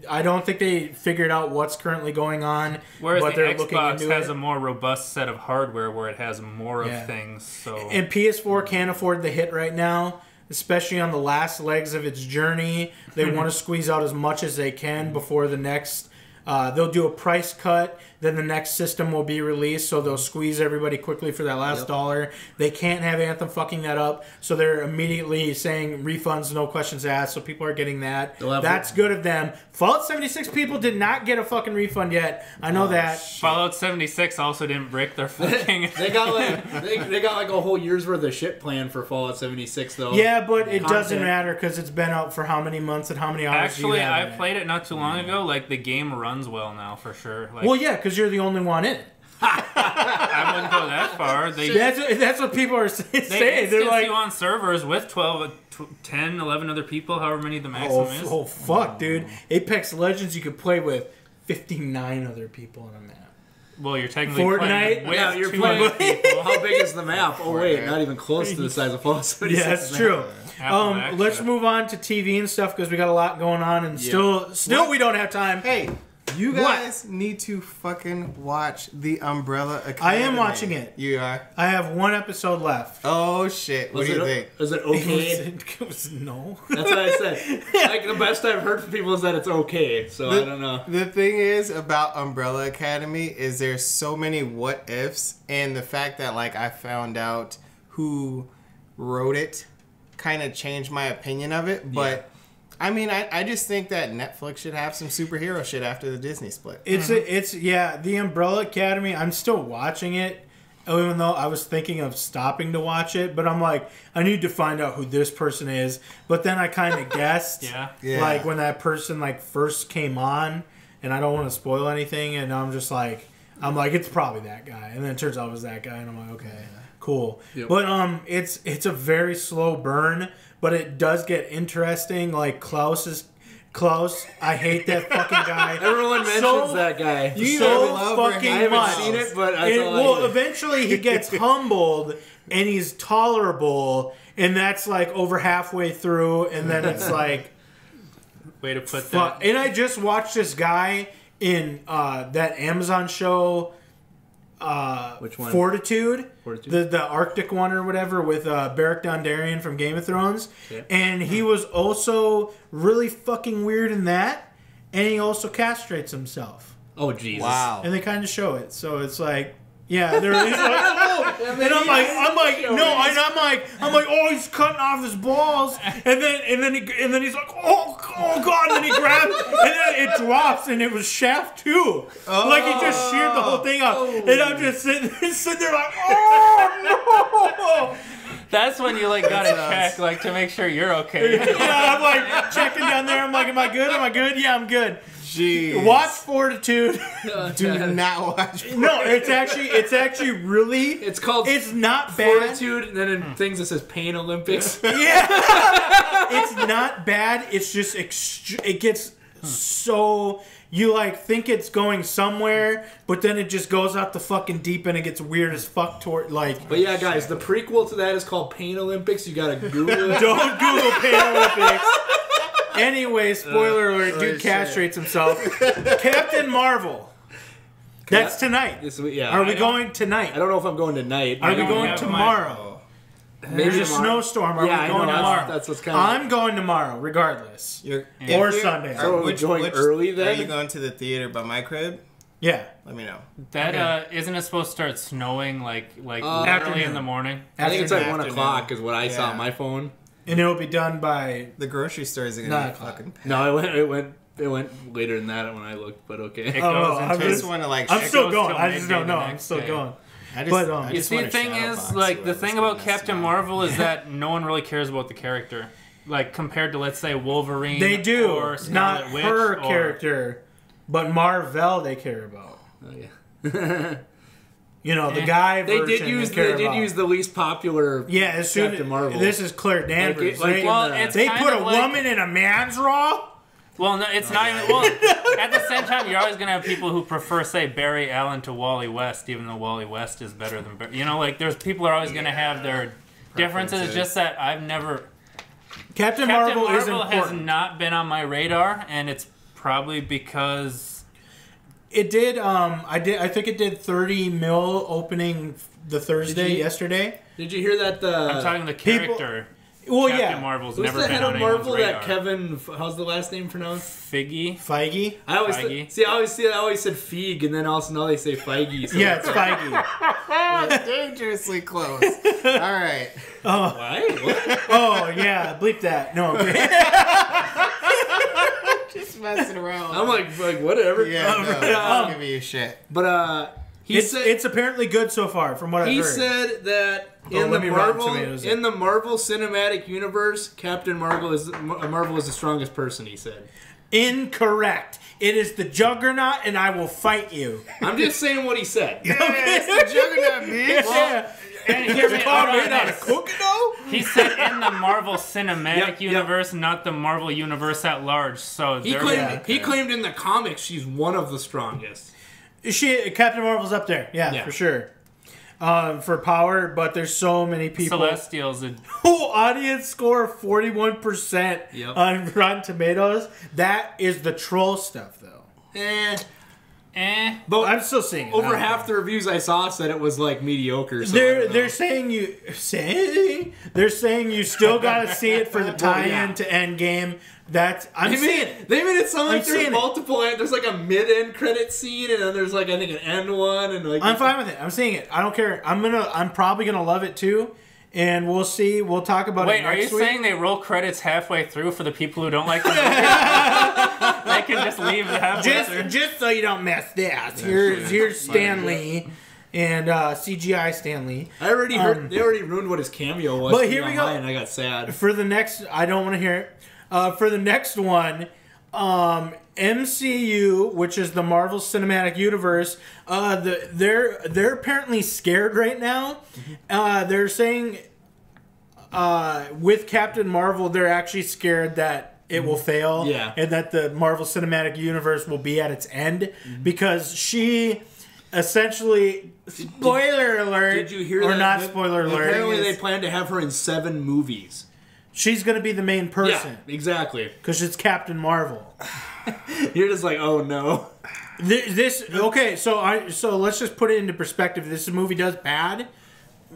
I don't think they figured out what's currently going on. Whereas but the they're Xbox has a more robust set of hardware where it has more of things. So and PS4 can't afford the hit right now. Especially on the last legs of its journey. They want to squeeze out as much as they can before the next... they'll do a price cut, then the next system will be released, so they'll squeeze everybody quickly for that last dollar. They can't have Anthem fucking that up, so they're immediately saying refunds, no questions asked, so people are getting that. That's good of them. Fallout 76 people did not get a fucking refund yet. I know that. Shit. Fallout 76 also didn't brick their fucking... they got like a whole year's worth of shit planned for Fallout 76 though. Yeah, but it doesn't matter because it's been out for how many months and how many hours. Actually, I played it not too long ago. Like, the game runs well now for sure. Like, well, yeah, because you're the only one in it. I wouldn't go that far. That's what people are saying. They're like, you on servers with 10, 11 other people, however many the maximum is. Oh, fuck, dude. Apex Legends, you could play with 59 other people on a map. Well, you're technically Fortnite? playing you're playing people. How big is the map? Oh, wait, not even close to the size of Fallout 76. Yeah, that's true. Let's move on to TV and stuff because we got a lot going on, and still we don't have time. Hey, you guys need to fucking watch The Umbrella Academy. I am watching it. You are? I have one episode left. Oh, shit. What do you think? Is it okay? No. That's what I said. Like, the best I've heard from people is that it's okay, so I don't know. The thing is about Umbrella Academy is there's so many what ifs, and the fact that, like, I found out who wrote it kind of changed my opinion of it, but... I mean, I just think that Netflix should have some superhero shit after the Disney split. The Umbrella Academy, I'm still watching it, even though I was thinking of stopping to watch it, but I'm like, I need to find out who this person is. But then I kind of guessed, like when that person like first came on, and I don't want to spoil anything, and I'm like, it's probably that guy, and then it turns out it was that guy, and I'm like, okay, cool. Yep. But it's a very slow burn. But it does get interesting. Like Klaus, I hate that fucking guy. Everyone mentions that guy. Fucking I haven't seen it, but eventually he gets humbled and he's tolerable, and that's like over halfway through, and then it's like, way to put that. And I just watched this guy in that Amazon show. Which one? Fortitude. The Arctic one or whatever with Beric Dondarrion from Game of Thrones. Okay. And he was also really fucking weird in that, and he also castrates himself. Oh, Jesus. Wow. And they kind of show it. So it's like, yeah, he's like, oh, and I'm like, oh, he's cutting off his balls, and then he's like, oh god, and then he grabs, and then it drops, and it was Shaft 2. Like he just sheared the whole thing off, and I'm just sitting there like, oh no. That's when you like gotta check like to make sure you're okay. Yeah, I'm like checking down there. I'm like, am I good? Am I good? Yeah, I'm good. Jeez. Watch Fortitude. Do not watch Fortitude. No, it's actually really. It's not bad. Fortitude, and then in things it says Pain Olympics. Yeah. It's not bad. It's just it gets so you like think it's going somewhere, but then it just goes out the fucking deep end and gets weird as fuck toward like. But yeah, guys, the prequel to that is called Pain Olympics. You gotta Google it. Don't Google Pain Olympics. Anyway, spoiler alert, dude castrates himself. Captain Marvel. That's tonight. Yeah. Are we going tonight? I don't know if I'm going tonight. Are we going tomorrow? There's a snowstorm. Are we going tomorrow? That's what's kind of. I'm going tomorrow, regardless. Or Sunday. So are we going early then? Are you going to the theater by my crib? Yeah. Let me know. That isn't it supposed to start snowing like early in the morning? I think it's like 1 o'clock is what I saw on my phone. And it'll be done by the grocery stores are gonna be fucking packed. No, it went later than that when I looked, but okay. I just want to I'm still going. I just don't know. I'm still going. You see, the thing is, like, the thing about Captain Marvel is that no one really cares about the character. Like, compared to, let's say, Wolverine. They do. Or not Witch her character, but Marvel they care about. Oh, yeah. You know, the guy version they did use the least popular Captain Marvel. This is Claire Danvers. They put a woman in a man's role? Well, no, it's not even. Well, at the same time, you're always going to have people who prefer, say, Barry Allen to Wally West, even though Wally West is better than Barry. You know, like, there's people are always going to have their differences. It's just that I've never. Captain Marvel has not been on my radar, and it's probably because. It did. I think it did 30 mil opening the Thursday yesterday. Did you hear that? I'm talking the character. Well, Captain Marvel's Who's never the been head on of Marvel? radar. That Kevin. How's the last name pronounced? Feige. I always said Feig, and then also now they say Feige. So yeah, it's Feige. Dangerously close. All right. Oh. Why? What? Oh yeah, bleep that. No. Okay. Just messing around. I'm like whatever. Yeah, I'll give you shit. But it's apparently good so far, from what I've heard. He said that in the Marvel Cinematic Universe, Captain Marvel is the strongest person. He said. Incorrect. It is the Juggernaut, and I will fight you. I'm just saying what he said. Yeah, it's the Juggernaut, bitch. Well, and here's made out of cookie dough? He said in the Marvel Cinematic Universe, not the Marvel Universe at large. So he claimed in the comics she's one of the strongest. Captain Marvel's up there, for sure. For power, but there's so many people. Celestials. Audience score 41% on Rotten Tomatoes. That is the troll stuff, though. But I'm still seeing it. Over half the reviews I saw said it was like mediocre. So they're saying you still gotta see it for the tie-in to Endgame. I'm seeing it. They made it sound like there's multiple. There's like a mid-end credit scene, and then there's like I think an end one, and like. I'm fine with it. I'm seeing it. I don't care. I'm probably gonna love it too. And we'll see. We'll talk about it next week. Wait, are you saying they roll credits halfway through for the people who don't like the movie? They can just leave the halfway through? Just so you don't mess this. Here's Stan Lee and CGI Stan Lee. I already heard. They already ruined what his cameo was. But here we go. And I got sad. For the next... I don't want to hear it. For the next one... MCU, which is the Marvel Cinematic Universe, they're apparently scared right now. They're saying with Captain Marvel, they're actually scared that it will fail, and that the Marvel Cinematic Universe will be at its end because she essentially. Spoiler alert! Did you hear or that? Not spoiler alert? Apparently, they plan to have her in 7 movies. She's going to be the main person. Yeah, exactly. Because it's Captain Marvel. You're just like, oh no. So let's just put it into perspective. If this movie does bad,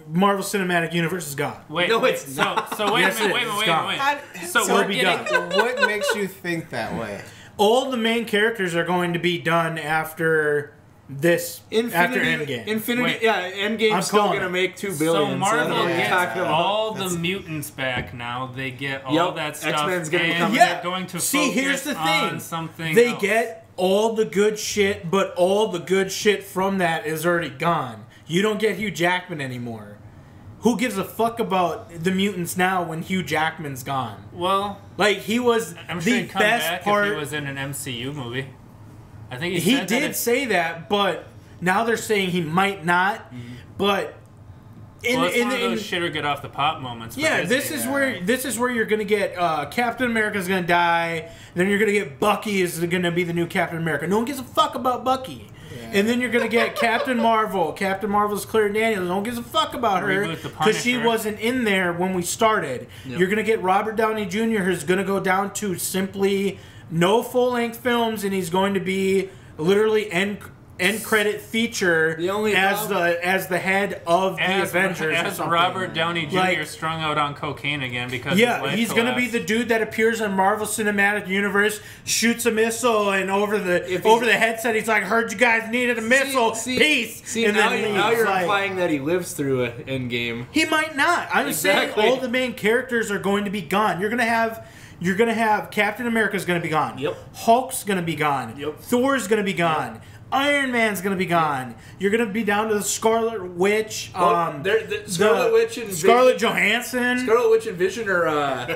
Marvel Cinematic Universe is gone. It's not. So wait a minute. So we're getting. What makes you think that way? All the main characters are going to be done after this. After Endgame. Endgame's still going to make $2 billion. So Marvel gets all the mutants back now. They get all that stuff. X-Men's going to come. They're going to focus here's the thing. on something They else. get all the good shit, but all the good shit from that is already gone. You don't get Hugh Jackman anymore. Who gives a fuck about the mutants now when Hugh Jackman's gone? Well, like he was I'm sure the he'd come best back part. if he was in an MCU movie. I think he did say that, but now they're saying he might not. Mm-hmm. But it's one of those shit or get off the pot moments. Yeah, this is where you're gonna get Captain America's gonna die. Then you're gonna get Bucky is gonna be the new Captain America. No one gives a fuck about Bucky. Yeah. And then you're gonna get Captain Marvel. Captain Marvel's Claire Daniels. No one gives a fuck about her because she wasn't in there when we started. Yep. You're gonna get Robert Downey Jr. who's gonna go down to simply no full-length films, and he's going to be literally end end credit feature as the head of the Avengers. As Robert Downey Jr. strung out on cocaine again because he's going to be the dude that appears in Marvel Cinematic Universe, shoots a missile, and over the headset he's like, "Heard you guys needed a missile. Peace." See, and now you're like, implying that he lives through an Endgame. He might not. I'm saying all the main characters are going to be gone. You're gonna have Captain America's gonna be gone. Yep. Hulk's gonna be gone. Yep. Thor's gonna be gone. Yep. Iron Man's gonna be gone. You're gonna be down to the Scarlet Witch. Scarlet Witch and Scarlett Johansson. Scarlet Witch and Vision are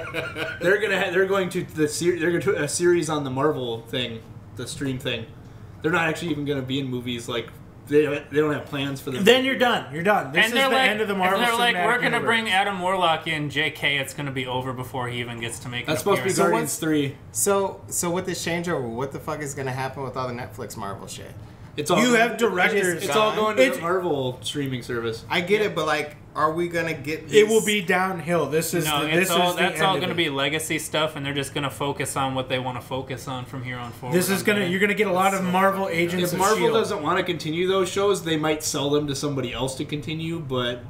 they're going to a series on the Marvel thing, the stream thing. They're not actually even gonna be in movies like. They don't have plans for them. Then you're done. You're done. This is the end of the Marvel Cinematic Universe. We're going to Universe. bring Adam Warlock in. JK, it's going to be over before he even gets to make That's supposed to be Guardians 3. So with this changeover, what the fuck is going to happen with all the Netflix Marvel shit? It's all have directors. It's all going to the Marvel streaming service. I get it, but like, are we gonna get? It will be downhill. That's all going to be legacy stuff, and they're just going to focus on what they want to focus on from here on forward. You're gonna get a lot of Marvel agents. If Marvel doesn't want to continue those shows, they might sell them to somebody else to continue, but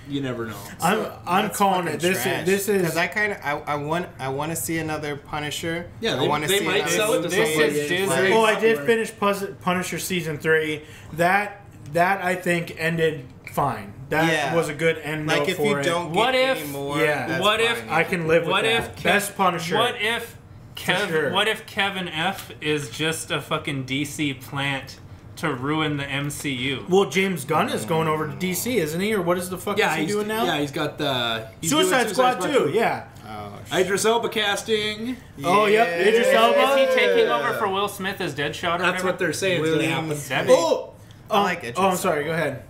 you never know. I'm calling it. This is because I want to see another Punisher. Yeah, I want to see might sell it to somebody. I did finish Punisher season 3. That I think ended fine. That was a good end. Like if you don't get any more, what if I can live with that? Best Punisher. What if Kevin F is just a fucking DC plant to ruin the MCU? Well, James Gunn is going over to DC, isn't he? Or what is the fuck is he doing now? Yeah, he's got the Suicide Squad too. Yeah. Idris Elba casting. Yeah. Oh, yep. Idris Elba. Is he taking over for Will Smith as Deadshot? That's what they're saying is going to happen. I like it. I'm sorry. Go ahead.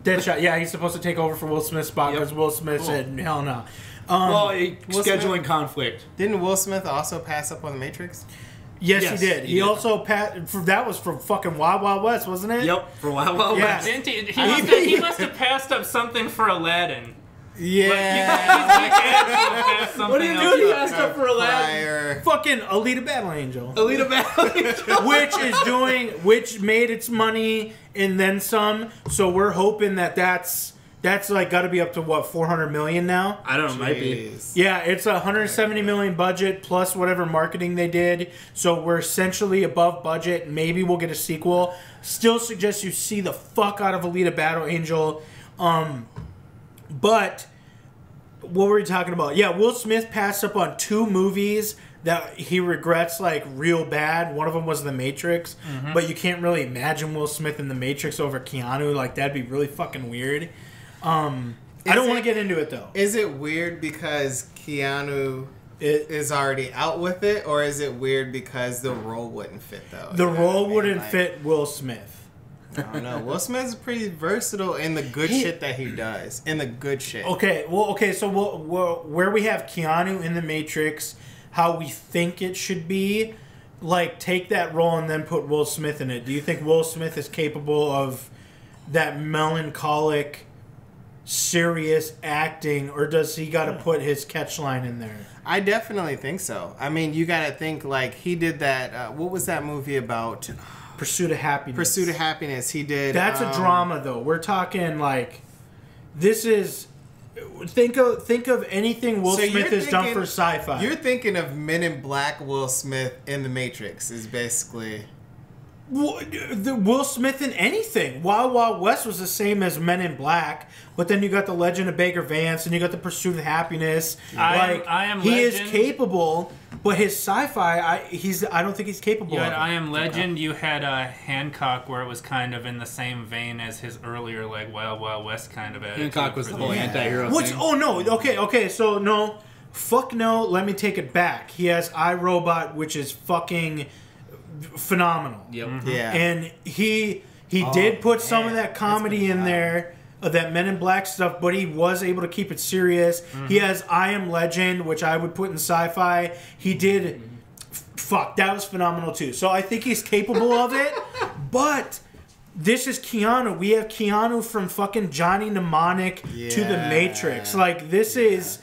Deadshot. Yeah, he's supposed to take over for Will Smith's spot because Will Smith said, hell no. Scheduling conflict. Didn't Will Smith also pass up on The Matrix? Yes, he did. He also passed. That was from fucking Wild Wild West, wasn't it? Yep, for Wild Wild West. Didn't he must have passed up something for Aladdin. Yeah. What do you do? He passed up for Aladdin. Fucking Alita Battle Angel. Alita Battle Angel. which made its money and then some. So we're hoping that's like got to be up to what, 400 million now? I don't know, might be. Yeah, it's a 170 million budget plus whatever marketing they did. So we're essentially above budget. Maybe we'll get a sequel. Still suggest you see the fuck out of Alita Battle Angel. But what were we talking about? Yeah, Will Smith passed up on 2 movies that he regrets like real bad. One of them was The Matrix, but you can't really imagine Will Smith in The Matrix over Keanu. Like that'd be really fucking weird. I don't want to get into it though. Is it weird because Keanu is already out with it, or is it weird because the role wouldn't fit though? The role wouldn't fit Will Smith. I don't know. Will Smith's pretty versatile in the good shit that he does. In the good shit. Okay. So where we have Keanu in The Matrix, how we think it should be, like take that role and then put Will Smith in it. Do you think Will Smith is capable of that melancholic, serious acting, or does he got to put his catchline in there? I definitely think so. I mean, you got to think like he did that. What was that movie about? Pursuit of Happiness. Pursuit of Happiness. He did. That's a drama, though. We're talking like this is. Think of anything Will Smith has done for sci-fi. You're thinking of Men in Black Will Smith in The Matrix is basically. Will Smith in anything. Wild Wild West was the same as Men in Black, but then you got The Legend of Baker Vance, and you got The Pursuit of Happiness. He is capable, but his sci-fi, I don't think he's capable. You had I Am Legend. You had Hancock, where it was kind of in the same vein as his earlier like Wild Wild West kind of attitude. Hancock was the whole anti-hero thing. Oh no! Okay. So no, fuck no. Let me take it back. He has iRobot, which is fucking phenomenal. Yep. Yeah. And he did put some of that comedy in there, of that Men in Black stuff, but he was able to keep it serious. He has I Am Legend, which I would put in sci-fi. He did that was phenomenal too. So I think he's capable of it. But this is Keanu. We have Keanu from fucking Johnny Mnemonic to The Matrix. Like this is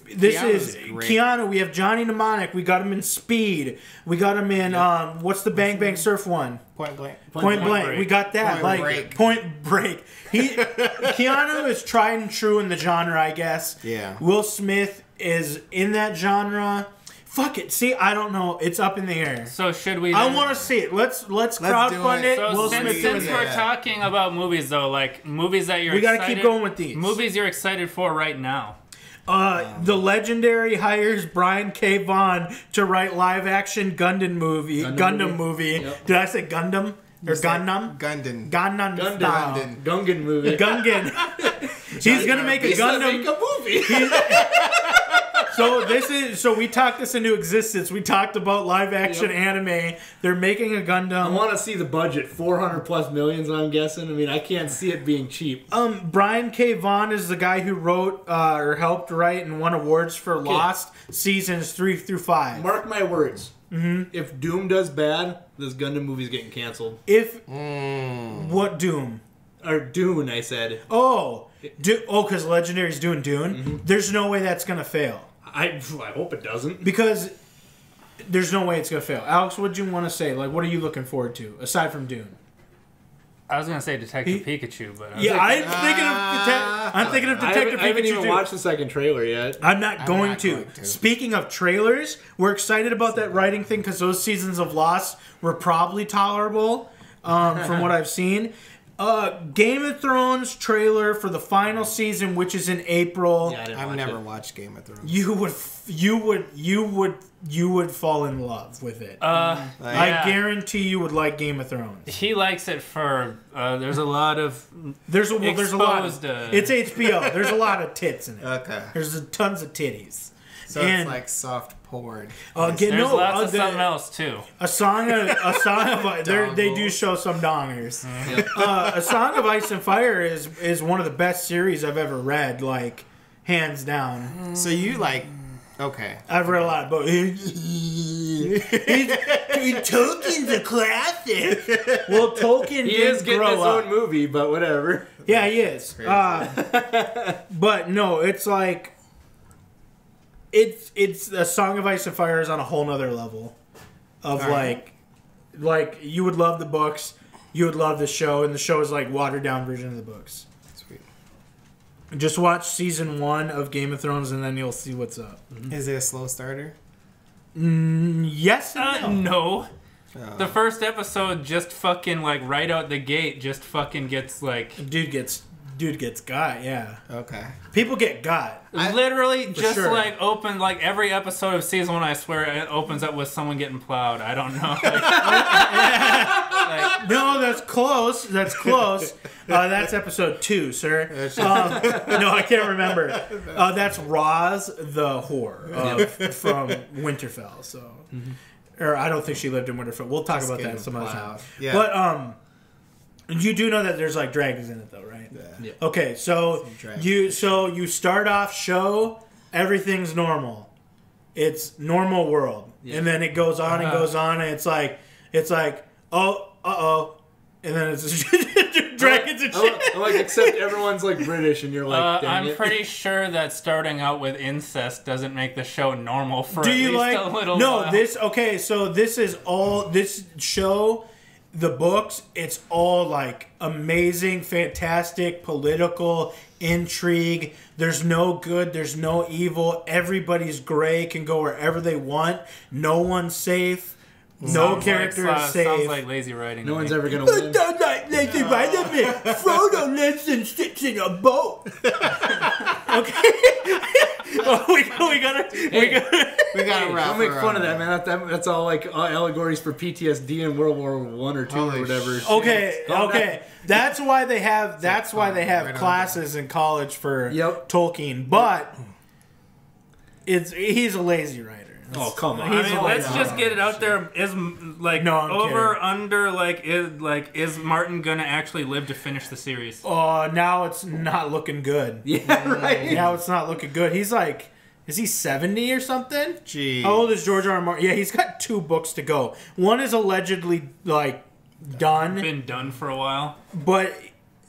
Keanu's great. Keanu. We have Johnny Mnemonic. We got him in Speed. We got him in what's the Bang Bang Surf one? Point Blank. Point Blank. We got that. Point Break. Keanu is tried and true in the genre, I guess. Yeah. Will Smith is in that genre. Fuck it. See, I don't know. It's up in the air. So should we? I want to see it. Let's crowdfund it. So Will since Smith we're talking about movies, though, like movies that we gotta keep going with these movies you're excited for right now. The Legendary hires Brian K. Vaughan to write live-action Gundam movie. Yep. Did I say Gundam or Gundam? Gundam. Gungan movie. Gungan. He's gonna make a Gundam movie. So we talked this into existence. We talked about live-action anime. They're making a Gundam. I want to see the budget, 400+ millions. I'm guessing. I mean, I can't see it being cheap. Brian K. Vaughan is the guy who wrote or helped write and won awards for Lost seasons 3 through 5. Mark my words. Mm-hmm. If Doom does bad, this Gundam movie's getting canceled. What Doom? Or Dune, I said. Because Legendary's doing Dune. Mm-hmm. There's no way that's gonna fail. I hope it doesn't. Because there's no way it's gonna fail. Alex, what do you want to say? Like, what are you looking forward to aside from Dune? I was gonna say Detective Pikachu, but I'm thinking of Detective Pikachu. I haven't even watched the second trailer yet. I'm not going to. Speaking of trailers, we're excited about that writing thing because those seasons of Lost were probably tolerable, from what I've seen. Game of Thrones trailer for the final season, which is in April. Yeah, I've never watched Game of Thrones. You would fall in love with it. I guarantee you would like Game of Thrones. He likes it for there's a lot of there's a lot of, it's HBO. There's a lot of tits in it. Okay. There's tons of titties. So it's like soft porn. There's lots of something else too. A song of they do show some dongers. A Song of Ice and Fire is one of the best series I've ever read, like hands down. So you like? Okay. I've read a lot of books. Tolkien's a classic. Well, Tolkien is getting his own movie, but whatever. Yeah, he is. But no, it's like. It's a Song of Ice and Fire is on a whole nother level of like you would love the books, you would love the show, and the show is like watered down version of the books. Sweet. Just watch season 1 of Game of Thrones and then you'll see what's up. Is it a slow starter? Yes and no. The first episode just fucking like right out the gate just fucking gets like dude gets got, yeah. Okay. People get got. Literally just like open like every episode of season 1, I swear it opens up with someone getting plowed. I don't know. No, that's close. That's close. That's episode 2, sir. No, I can't remember. That's Roz the whore from Winterfell. So, or I don't think she lived in Winterfell. We'll talk about that some other time. Yeah. But you do know that there's like dragons in it, though, right? Yeah. Okay, so you start off show, everything's normal. It's normal world, and then it goes on and goes on, and it's like and then it's dragons and shit. I'm like, except everyone's like British, and you're like, I'm pretty sure that starting out with incest doesn't make the show normal for do at you least like, a little no, while. So this is all this show. The books, it's all like amazing, fantastic, political intrigue. There's no good, there's no evil. Everybody's gray, can go wherever they want. No one's safe. No character is safe. Sounds like lazy writing. No one's ever gonna win. Don't like lazy writing. Frodo lives and sits in a boat. Okay. We gotta wrap. Don't make fun of that, man. That's all like allegories for PTSD in World War I or 2 or whatever. Okay. That's why they have classes in college for Tolkien, but he's a lazy writer. Oh, come on. Let's just get it out there. Is like under is Martin gonna actually live to finish the series? Oh, now it's not looking good. Yeah, right. Now it's not looking good. He's like, is he 70 or something? Jeez. How old is George R. R. Martin? Yeah, he's got 2 books to go. One is allegedly like done. Been done for a while. But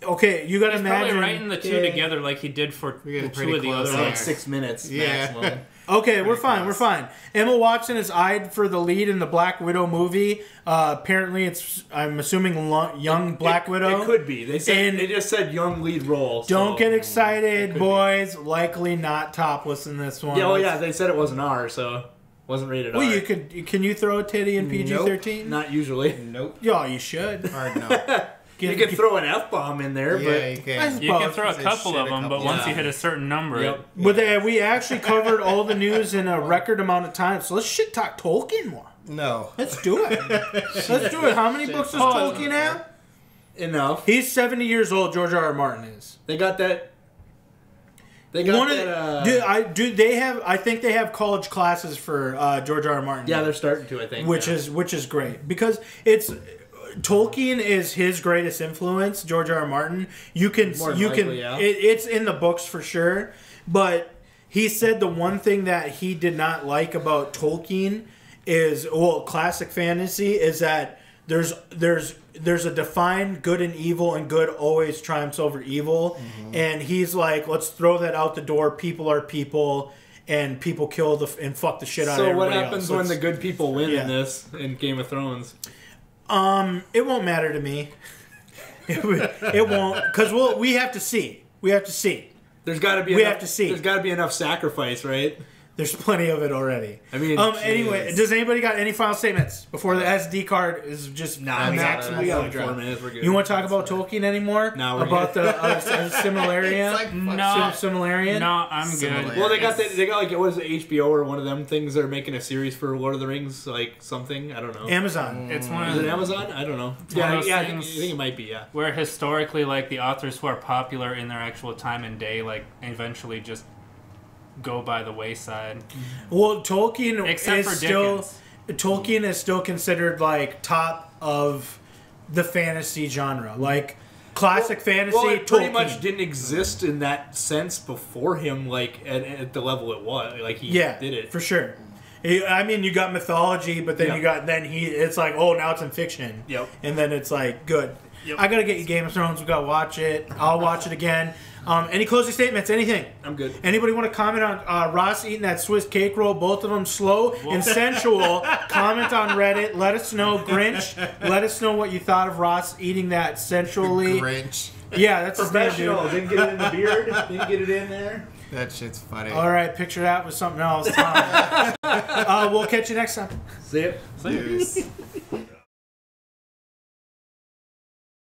Okay, you gotta He's imagine. probably writing the two together like he did for getting two pretty of the close other there. like ones. 6 minutes Yeah. maximum. Okay, we're Pretty fine. close. We're fine. Emma Watson is eyed for the lead in the Black Widow movie. Apparently, it's I'm assuming young Black Widow. It could be. They said And- they just said young lead role. Don't so get it excited, could boys. Likely not topless in this one. be. Yeah, oh yeah, they said it wasn't R, so wasn't rated Well, R. you could. Can you throw a titty in PG-13? Not usually. Nope. Yeah, you should. Hard no. You could throw an F-bomb in there, Yeah, you but can. You can throw a They couple shit of a them, but couple once you times. hit a certain number, Yep. But we actually covered all the news in a record amount of time, so let's shit talk Tolkien more. No. Let's do it. Let's do it. How many books does Tolkien have? enough. He's 70 years old. George R. R. Martin is. They got that. They got One that. of, they have? I think they have college classes for George R. R. Martin. yeah, they're starting to. I think. which is great because it's Tolkien is his greatest influence. George R. R. Martin. You can More than you likely, can yeah. it's in the books for sure. But he said the one thing that he did not like about Tolkien is classic fantasy is that there's a defined good and evil, and good always triumphs over evil. Mm-hmm. And he's like, let's throw that out the door. People are people, and people kill and fuck the shit out of So everybody what happens else. when the good people win Yeah. in this in Game of Thrones? It won't matter to me. It won't, because we have to see. We have to see. There's got to be. We enough, have to see. There's got to be enough sacrifice, right? There's plenty of it already. I mean, anyway, does anybody got any final statements before the SD card is just Nah, maximally we got out like of 4 draw? minutes. We're good. You want to talk about Tolkien anymore? No, we're about good. the Similarian? It's like No. Similarian? no, I'm Similar. good. Well, they got like what is it, HBO or one of them things that are making a series for Lord of the Rings, like something. I don't know. Amazon. It's one Is of it Amazon? I don't know. one of Yeah, those yeah. I things- think it might be. Yeah. where historically, like the authors who are popular in their actual time and day, like eventually just go by the wayside. Well, Tolkien Except is for still Dickens. Tolkien is still considered like top of the fantasy genre, like classic fantasy. Well, it pretty Tolkien. much didn't exist in that sense before him, like at the level it was. Like he did it. for sure. I mean, you got mythology, but then it's like, oh, now it's in fiction. Yep. And then it's like, good. Yep. I gotta get you Game of Thrones. We gotta watch it. I'll watch it again. Any closing statements? Anything? I'm good. Anybody want to comment on Ross eating that Swiss cake roll? Both of them slow and sensual. Comment on Reddit. Let us know, Grinch. Let us know what you thought of Ross eating that sensually. Grinch. Yeah, that's his name, Professional. dude. Didn't get it in the beard. Didn't get it in there. That shit's funny. All right, picture that with something else. We'll catch you next time. See it. Cheers.